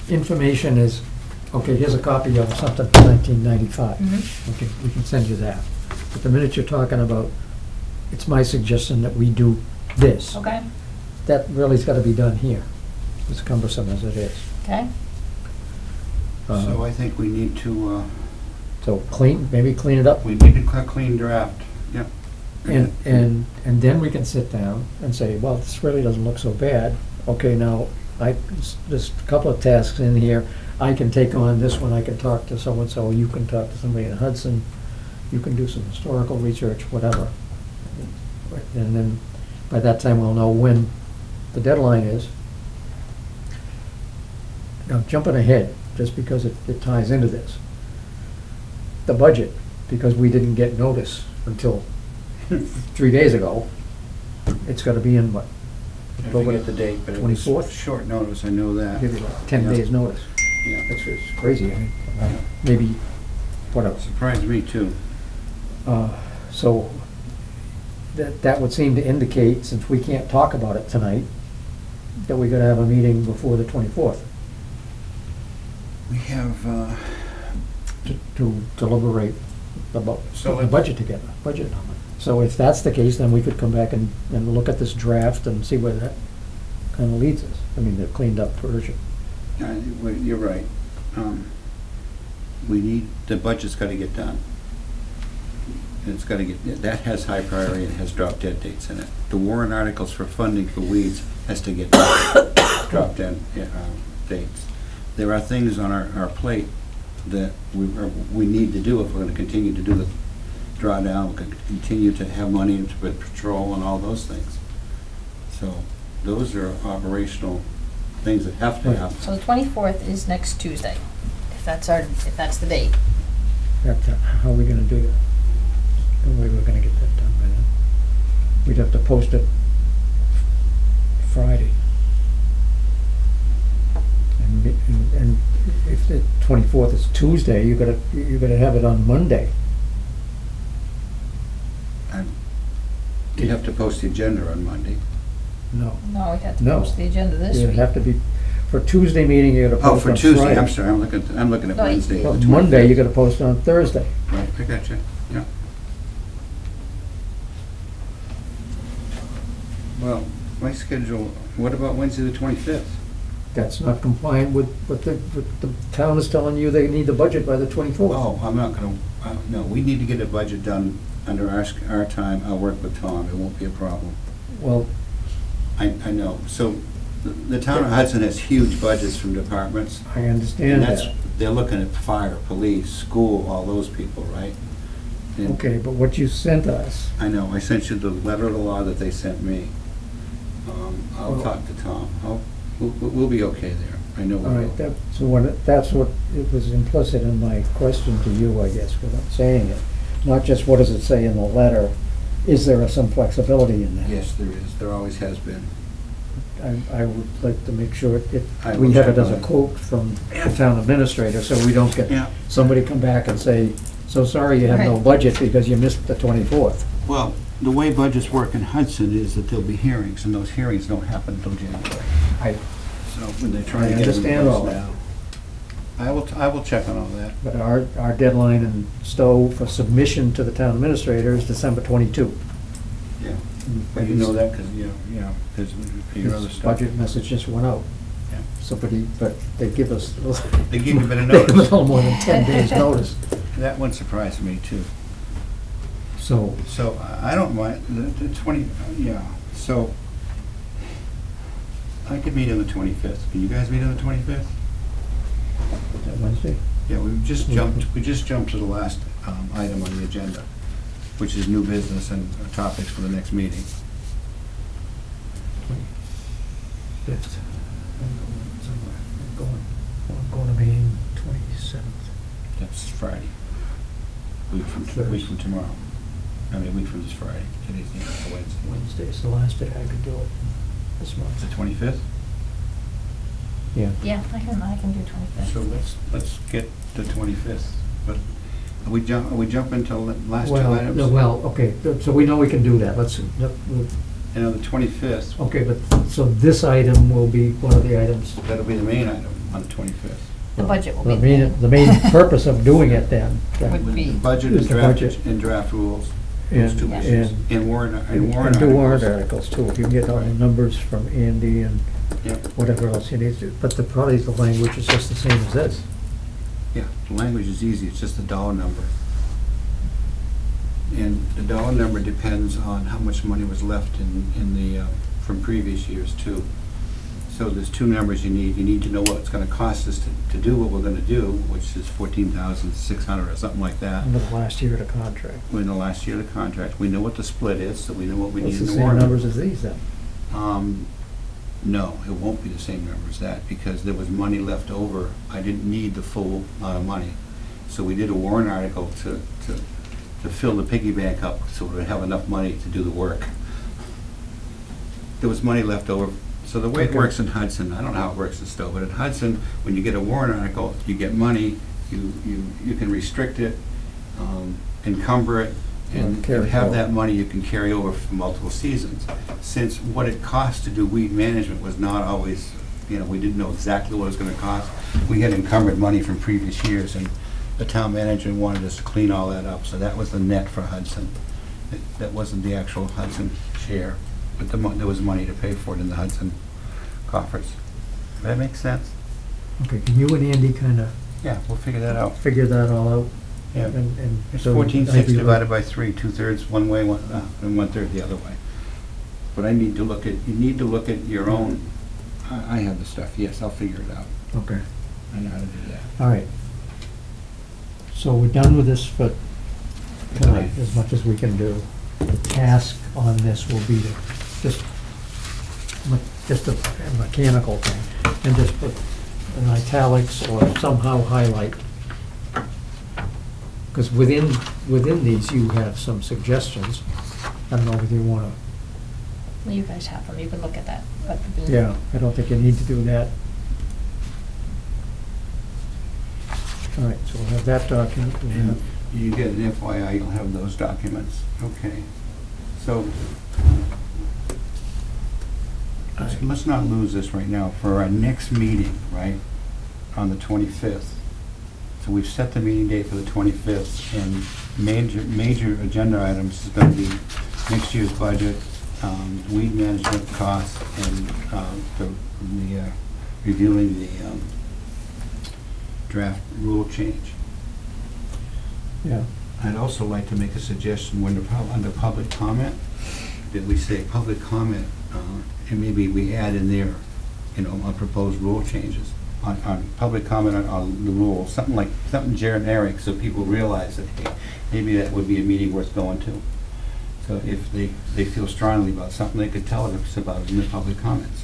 Information is, okay, here's a copy of something from 1995. Mhm. Okay, we can send you that. But the minute you're talking about it's my suggestion that we do this. Okay, That really's gotta be done here, as cumbersome as it is. okay. So I think we need to, So maybe clean it up, we need a clean draft, yeah. and then we can sit down and say, well, this really doesn't look so bad. Okay, now, there's a couple of tasks in here, I can take on this one, I can talk to so-and-so, you can talk to somebody in Hudson, you can do some historical research, whatever. And then, by that time, we'll know when the deadline is. Now, jumping ahead, just because it ties into this. The budget, because we didn't get notice until 3 days ago, it's gotta be in what? I forget the date, but it was 24th? short notice, I know that. Give you like 10 Yeah. days' notice. Yeah. That's just crazy, I mean, maybe, whatever. Surprised me too. So, that would seem to indicate, since we can't talk about it tonight, that we gotta have a meeting before the 24th We have, to deliberate about So putting the let's- budget together, budget number. So if that's the case, then we could come back and look at this draft and see where that kinda leads us. I mean, the cleaned up version. well, you're right. We need, the budget's gotta get done. And it's gotta get, that has high priority and has drop dead dates in it. The warrant articles for funding for weeds has to get drop dead dates. There are things on our plate that we need to do if we're gonna continue to do the drawdown, we're gonna continue to have money for patrol and all those things. So those are operational things that have to happen. So the 24th is next Tuesday, if that's the date. How are we gonna do that? No way we're gonna get that done by then. We'd have to post it Friday. And if the 24th is Tuesday, you gotta have it on Monday. You have to post the agenda on Monday. No. No, we have to No. post the agenda this It'd week. have to be, for Tuesday meeting, you gotta Oh, post for on Tuesday, Friday. I'm sorry, I'm looking at No, Wednesday. Well, the Monday, 25th. you gotta post on Thursday. Right, I got you, yeah. Well, my schedule, what about Wednesday the 25th? That's not compliant with what the town is telling you they need the budget by the 24th. Oh, I'm not gonna, no, we need to get a budget done under our time. I'll work with Tom, it won't be a problem. Well, I know, so the town of Hudson has huge budgets from departments. I And understand that's, that. they're looking at fire, police, school, all those people, right? And Okay, but what you sent us, I know, I sent you the letter of the law that they sent me. I'll Well- talk to Tom. We'll be okay there. I know we all will. right, that's what, it was implicit in my question to you, I guess, without saying it. Not just what does it say in the letter, is there some flexibility in that? Yes, there is. There always has been. I would like to make sure I we will have check it as on a it. quote from the town administrator, so we don't get Yeah. somebody come back and say, so sorry you have no Right. budget because you missed the 24th. Well, the way budgets work in Hudson is that there'll be hearings, and those hearings don't happen until January. I, So when they try I to get them in understand all place that. now. I will check on all that. But our deadline in Stowe for submission to the town administrator is December 22. Yeah. But you know that because, because your other His stuff. budget message just went out. Yeah. But they give us. They give you a bit of They give us a notice. little more than 10 days' notice. That one surprised me too. So, So I don't mind, the 20, yeah, so I could meet on the 25th. Can you guys meet on the 25th? is that Wednesday? Yeah, we just jumped to the last item on the agenda, which is new business and topics for the next meeting. 25th. I'm going to meeting 27th. That's Friday. Week from tomorrow. I mean, a week from this Friday. Today's Wednesday. Wednesday's the last day I could do it this The month. 25th? Yeah. Yeah, I can do 25th. So let's get the 25th. But are we jumping to the last two Well, items? no, well, okay, so we know we can do that. And on the 25th, Okay, but, so this item will be one of the items. that'll be the main item on the 25th. The budget will The be. main purpose of doing it then. Would be- The budget Is and the draft, budget. and draft rules. those two And- issues. and- And warrant And do warrant articles. articles too, if you can get all the Right. numbers from Andy and Yep. whatever else you need to. But probably the language is just the same as this. Yeah, the language is easy, it's just a dollar number. And the dollar number depends on how much money was left in the, from previous years too. So there's two numbers you need. You need to know what it's gonna cost us to do what we're gonna do, which is 14,600 or something like that. Under the last year of the contract. We're in the last year of the contract. We know what the split is, so we know what we need It's in the the same warrant. numbers as these then. No, it won't be the same number as that, because there was money left over. I didn't need the full amount of money. So we did a warrant article to fill the piggy bank up, so we'd have enough money to do the work. There was money left over. So the way it Okay. works in Hudson, I don't know how it works in Stowe, but in Hudson, when you get a warrant article, you get money, you can restrict it, encumber it, and Carry have forward. that money you can carry over for multiple seasons. Since what it cost to do weed management was not always, we didn't know exactly what it was gonna cost, we had encumbered money from previous years, and the town manager wanted us to clean all that up, so that was the net for Hudson. That wasn't the actual Hudson share, but there was money to pay for it in the Hudson coffers. Does that make sense? Okay, can you and Andy kind of Yeah, we'll figure that out. figure that all out? Yeah. And It's so 14,600 I'd be divided by 3, 2/3 one way, and 1/3 the other way. But you need to look at your own, I have the stuff, yes, I'll figure it out. Okay, I know how to do that. all right. So we're done with this for tonight, as much as we can do. The task on this will be to just a mechanical thing, and just put in italics or somehow highlight. Because within these, you have some suggestions. I don't know whether you want Well, you guys have them, you can look at that. to, yeah, I don't think you need to do that. All right, so we'll have that document. We'll And have- you get an FYI, you'll have those documents. Okay. So let's not lose this right now. For our next meeting, right, on the 25th. So we've set the meeting date for the 25th, and major agenda items is going to be next year's budget, weed management costs, and reviewing the draft rule change. Yeah, I'd also like to make a suggestion under public comment, that we say public comment, and maybe we add in there, on proposed rule changes, on public comment on the rule, something generic, so people realize that, hey, maybe that would be a meeting worth going to. So if they feel strongly about something, they could tell us about it in the public comments.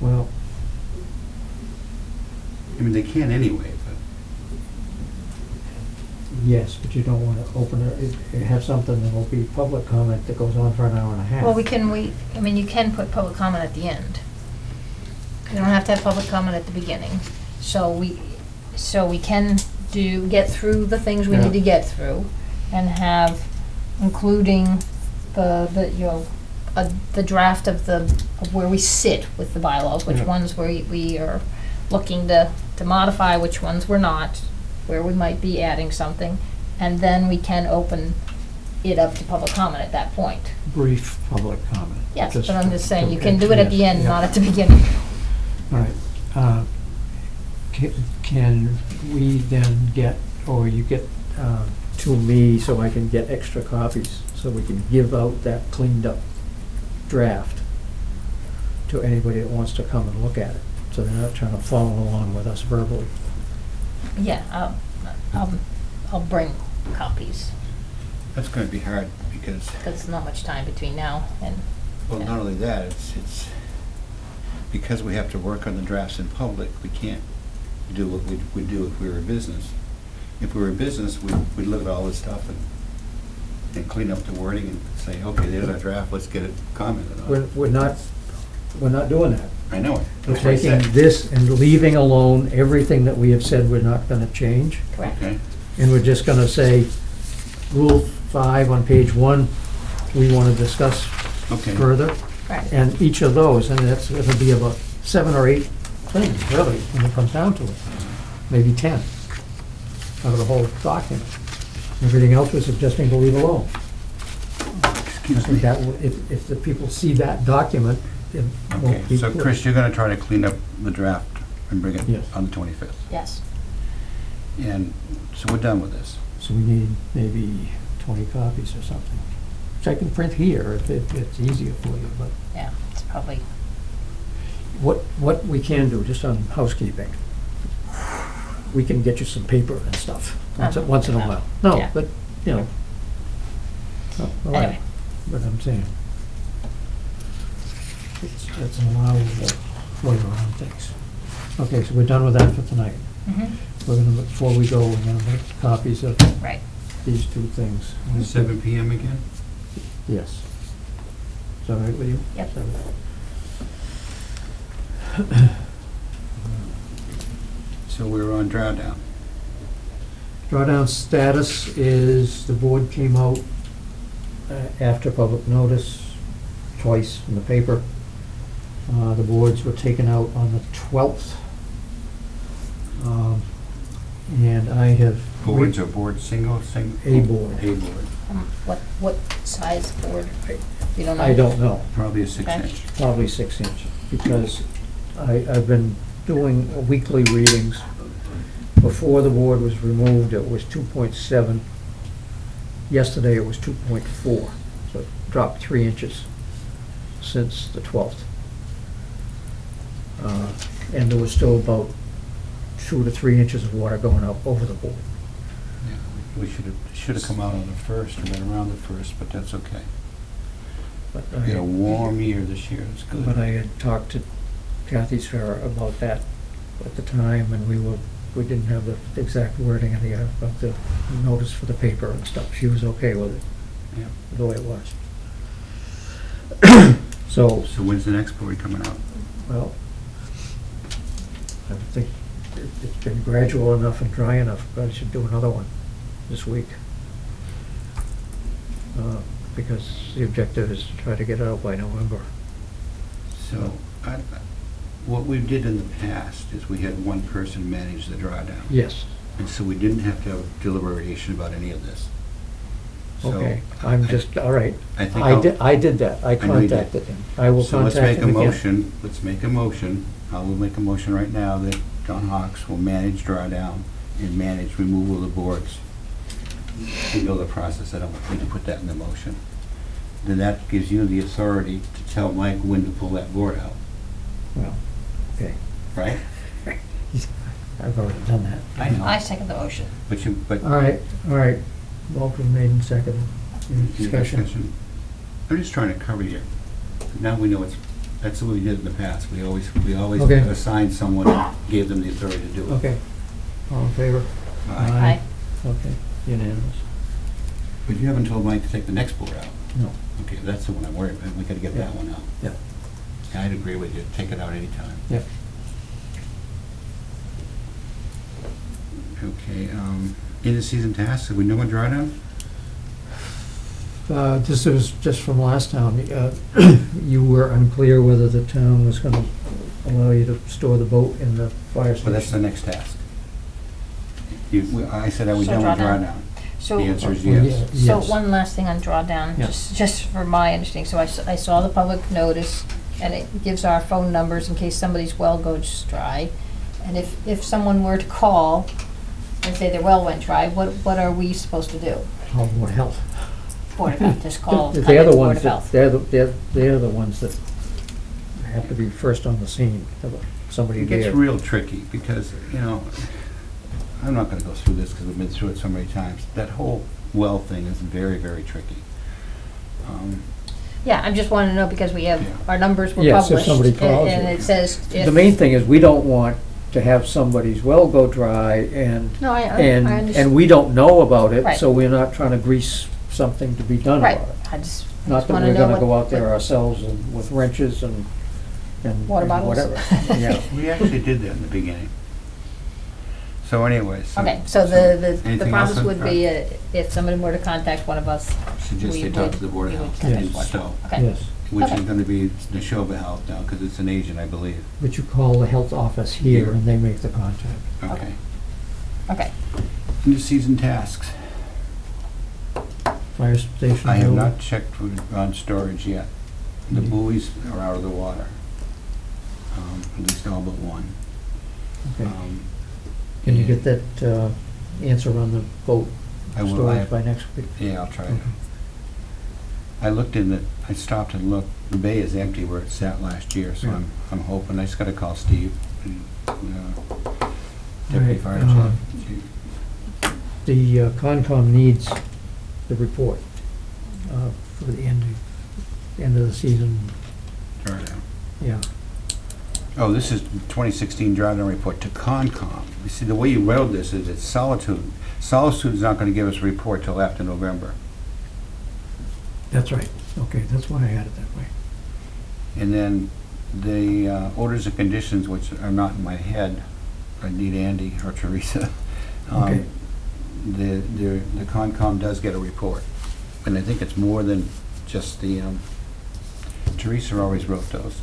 well, I mean, they can anyway, but yes, but you don't want to open it, have something that will be public comment that goes on for an hour and a half. Well, you can put public comment at the end. You don't have to have public comment at the beginning. So we can get through the things we Yeah. need to get through, and have, including the draft of where we sit with the bylaws, which Yeah. ones we are looking to modify, which ones we're not, where we might be adding something, and then we can open it up to public comment at that point. Brief public comment. Yes, but I'm just saying, you can okay, do it at the yes, end, yeah. not at the beginning. All right. Can we then get, or you get to me so I can get extra copies, so we can give out that cleaned up draft to anybody that wants to come and look at it, so they're not trying to follow along with us verbally. Yeah, I'll bring copies, that's going to be hard, because, because there's not much time between now and, well, not only that, it's because we have to work on the drafts in public, we can't do what we'd do if we were a business. If we were a business, we'd look at all this stuff and clean up the wording and say, okay, there's our draft, let's get it commented on. We're not doing that. I know it. We're That's what I taking said. this and leaving alone everything that we have said we're not gonna change. correct. Okay, And we're just gonna say, Rule 5 on page 1, we wanna discuss okay. further. Right. And each of those, and that's gonna be about 7 or 8 things, really, when it comes down to it. Maybe 10 out of the whole document. Everything else we're suggesting to leave alone. I Excuse think me. that will, if the people see that document, it Okay, won't be. so Chris, you're gonna try to clean up the draft and bring it Yes. on the 25th. Yes. And so we're done with this. So we need maybe 20 copies or something. Which I can print here if it's easier for you, but Yeah, it's probably, what we can do, just on housekeeping, we can get you some paper and stuff, once in a while. No, Yeah. but, you know. Oh, all right. anyway. But I'm saying, it's an allowable way around things. Okay, so we're done with that for tonight. Mhm. We're gonna, before we go, we're gonna make copies of Right. these two things. 7 PM again? Yes. Is that all right with you? Yep. 7. So we're on drawdown. Drawdown status is the board came out after public notice, twice in the paper. The boards were taken out on the 12th. And I have. Boards or board single? A board. A board, What size board? You don't know? I don't know, probably a 6-inch. probably 6 inch, because I've been doing weekly readings. Before the board was removed, it was 2.7. Yesterday, it was 2.4, so it dropped 3 inches since the 12th. And there was still about 2 to 3 inches of water going up over the board. Yeah, we should have come out on the 1st or been around the 1st, but that's okay. But We had a warm year this year, it's good. But I had talked to Kathy Sferra about that at the time, and we didn't have the exact wording of the notice for the paper and stuff. She was okay with it, Yeah. the way it was. So, So when's the next board coming out? well, I think it's been gradual enough and dry enough, but I should do another one this week. Because the objective is to try to get it out by November. So, what we did in the past is we had one person manage the drawdown. Yes, And so we didn't have to have deliberation about any of this. So okay, I'm I- just, all right. I think I did that, I know you did. contacted him. I will So let's contact make a him again. motion, I will make a motion right now that John Hawks will manage drawdown and manage removal of the boards. You know the process, I don't need to put that in the motion. Then that gives you the authority to tell Mike when to pull that board out, Well, okay, right? I've already done that. I know. I second the motion. But All right, motion made and seconded. Any Any discussion? I'm just trying to cover you. Now we know that's what we did in the past. We always Okay. assigned someone and gave them the authority to do it. Okay, all in favor? Aye. Okay, unanimous. But you haven't told Mike to take the next board out. No, Okay, that's the one I'm worried about. We gotta get that one out. yeah, I'd agree with you. Take it out anytime. yeah. Okay, in-the-season tasks, have we know what drawdown? This was just from last time. You were unclear whether the town was gonna allow you to store the boat in the fire Well, that's the station. next task. I said, are we So done with drawdown. drawdown? So, The answer is Well, yes. so yes. one last thing on drawdown, Yeah. just for my understanding. So I saw the public notice, and it gives our phone numbers in case somebody's well goes dry. And if someone were to call and say their well went dry, what are we supposed to do? Call Board of Health. Board of Health, just call They're contact the the Board ones of that, Health. they're the ones that have to be first on the scene, have somebody It gets there. real tricky because, I'm not gonna go through this because I've been through it so many times. That whole well thing is very, very tricky. Yeah, I just wanted to know because we have, Yeah. our numbers were Yes, if published. somebody calls And you. it says if. The main thing is, we don't want to have somebody's well go dry and, No, I and understand. we don't know about it, Right. so we're not trying to grease something to be done Right, about it. I just Not that wanna we're know gonna what- go out there what- ourselves and with wrenches and Water bottles. whatever. Yeah. We actually did that in the beginning. So anyways. Okay, so the anything promise else on would be, if somebody were to contact one of us, Suggest we they talk would- to the Board of we would Health contact in the Board of Stowe, Health. Okay, Yes, which is Okay. gonna be Neshoba Health now because it's an agent, I believe. but you call the health office here Here. and they make the contact. Okay. okay. New season tasks. fire station? I have building? not checked on storage yet. The Mhm. buoys are out of the water, at least all but one. Okay. Can you get that answer on the boat I will, storage by next week? yeah, I'll try to. Okay. I looked in it, I stopped and looked, the bay is empty where it sat last year, so Yeah. I'm hoping, I just gotta call Steve, Deputy Right, Fire Chief. The Concom needs the report for the end of the season. Drawdown. Yeah. Oh, this is 2016 drawdown report to Concom. You see, the way you wrote this is it's Solitude. Solitude's not gonna give us a report till after November. That's right. Okay, that's why I had it that way. And then the orders and conditions, which are not in my head, I need Andy or Teresa. Okay. The Concom does get a report, and I think it's more than just the, Teresa always wrote those.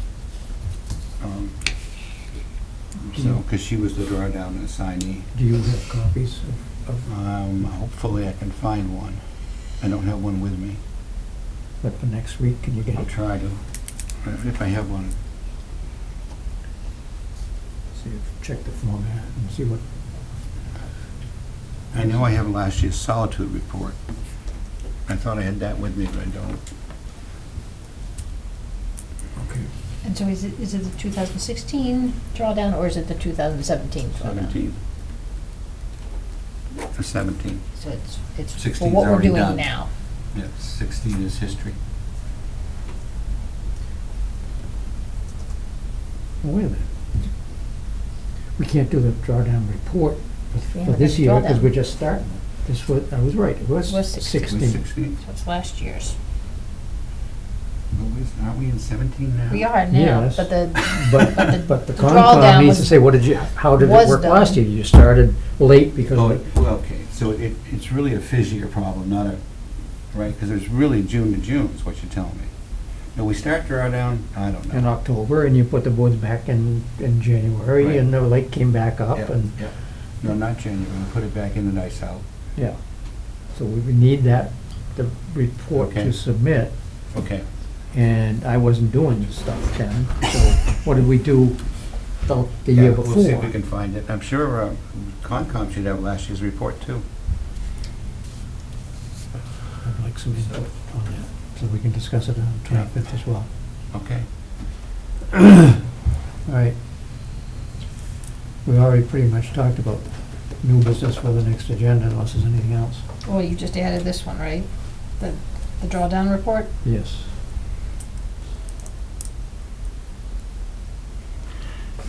So, because she was the drawdown assignee. Do you have copies of, Hopefully I can find one. I don't have one with me. but for next week, can you get I'll it? try to, if I have one. See, check the format and see what, I know I have last year's Solitude report. I thought I had that with me, but I don't. okay. And so is it the 2016 drawdown, or is it the 2017 drawdown? 17. 17. So it's for 16's what we're already doing done. now. Yeah, 16 is history. Well, wait a minute. We can't do the drawdown report We for haven't this got the year because drawdown. we're just starting. This was, I was right, it was Was 16. It was 16. 16. So it's last year's. Aren't we in 17 now? We are now, Yes. but the But the the drawdown Concom needs to was- say, how did it was work done. last year? You started late because Oh, of, well, okay, so it's really a fizzier problem, not a, right? Because it's really June to June is what you're telling me. Now, we start drawdown, I don't know. in October, and you put the woods back in January, Right. and the lake came back up, Yeah, and, yeah. No, not January, we put it back in the ice out. yeah. So we would need that, the report Okay. to submit, Okay. and I wasn't doing this stuff then, so what did we do the year Yeah, before? we'll see if we can find it. I'm sure Concom should have last year's report, too. I'd like some input on that, so we can discuss it on the 25th as well. Okay. All right. We already pretty much talked about new business for the next agenda, unless there's anything else. Well, you just added this one, right? The drawdown report? Yes.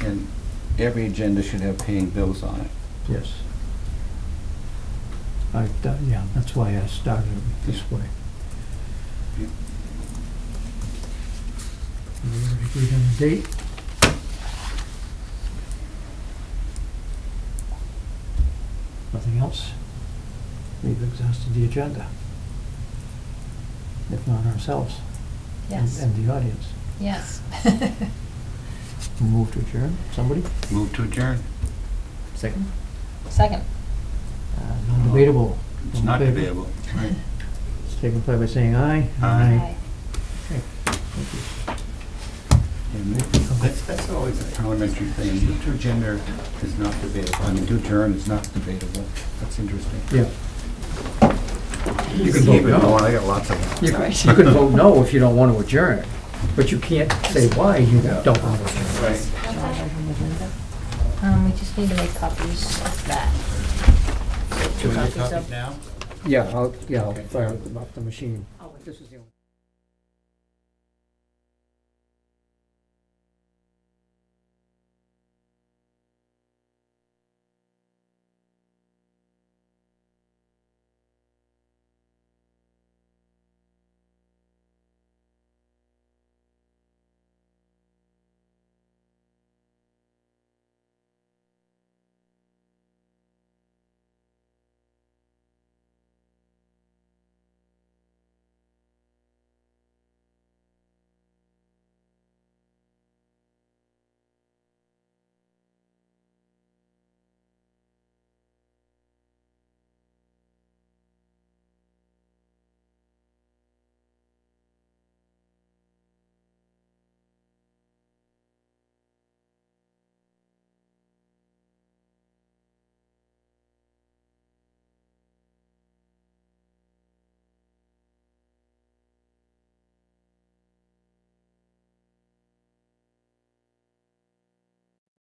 And every agenda should have paying bills on it. Yes. Yeah, that's why I started it this way. Yeah. We already agreed on the date. Nothing else? We've exhausted the agenda. If not ourselves. Yes. And the audience. Yes. Move to adjourn, somebody? Move to adjourn. Second. Second. Non-debatable. It's All in not favor? debatable. Right. Signify by saying aye. Aye. Okay, thank you. And that's always a parliamentary thing. Move to agenda is not debatable. I mean, to adjourn is not debatable. That's interesting. Yeah. You can Keep vote it no. going. I got lots of them. You can vote no if you don't want to adjourn, but you can't say why you don't want to adjourn. Right. We just need to make copies of that. Do we make Copies of- copies now? Yeah, I'll Okay. fire them up the machine. This is the only.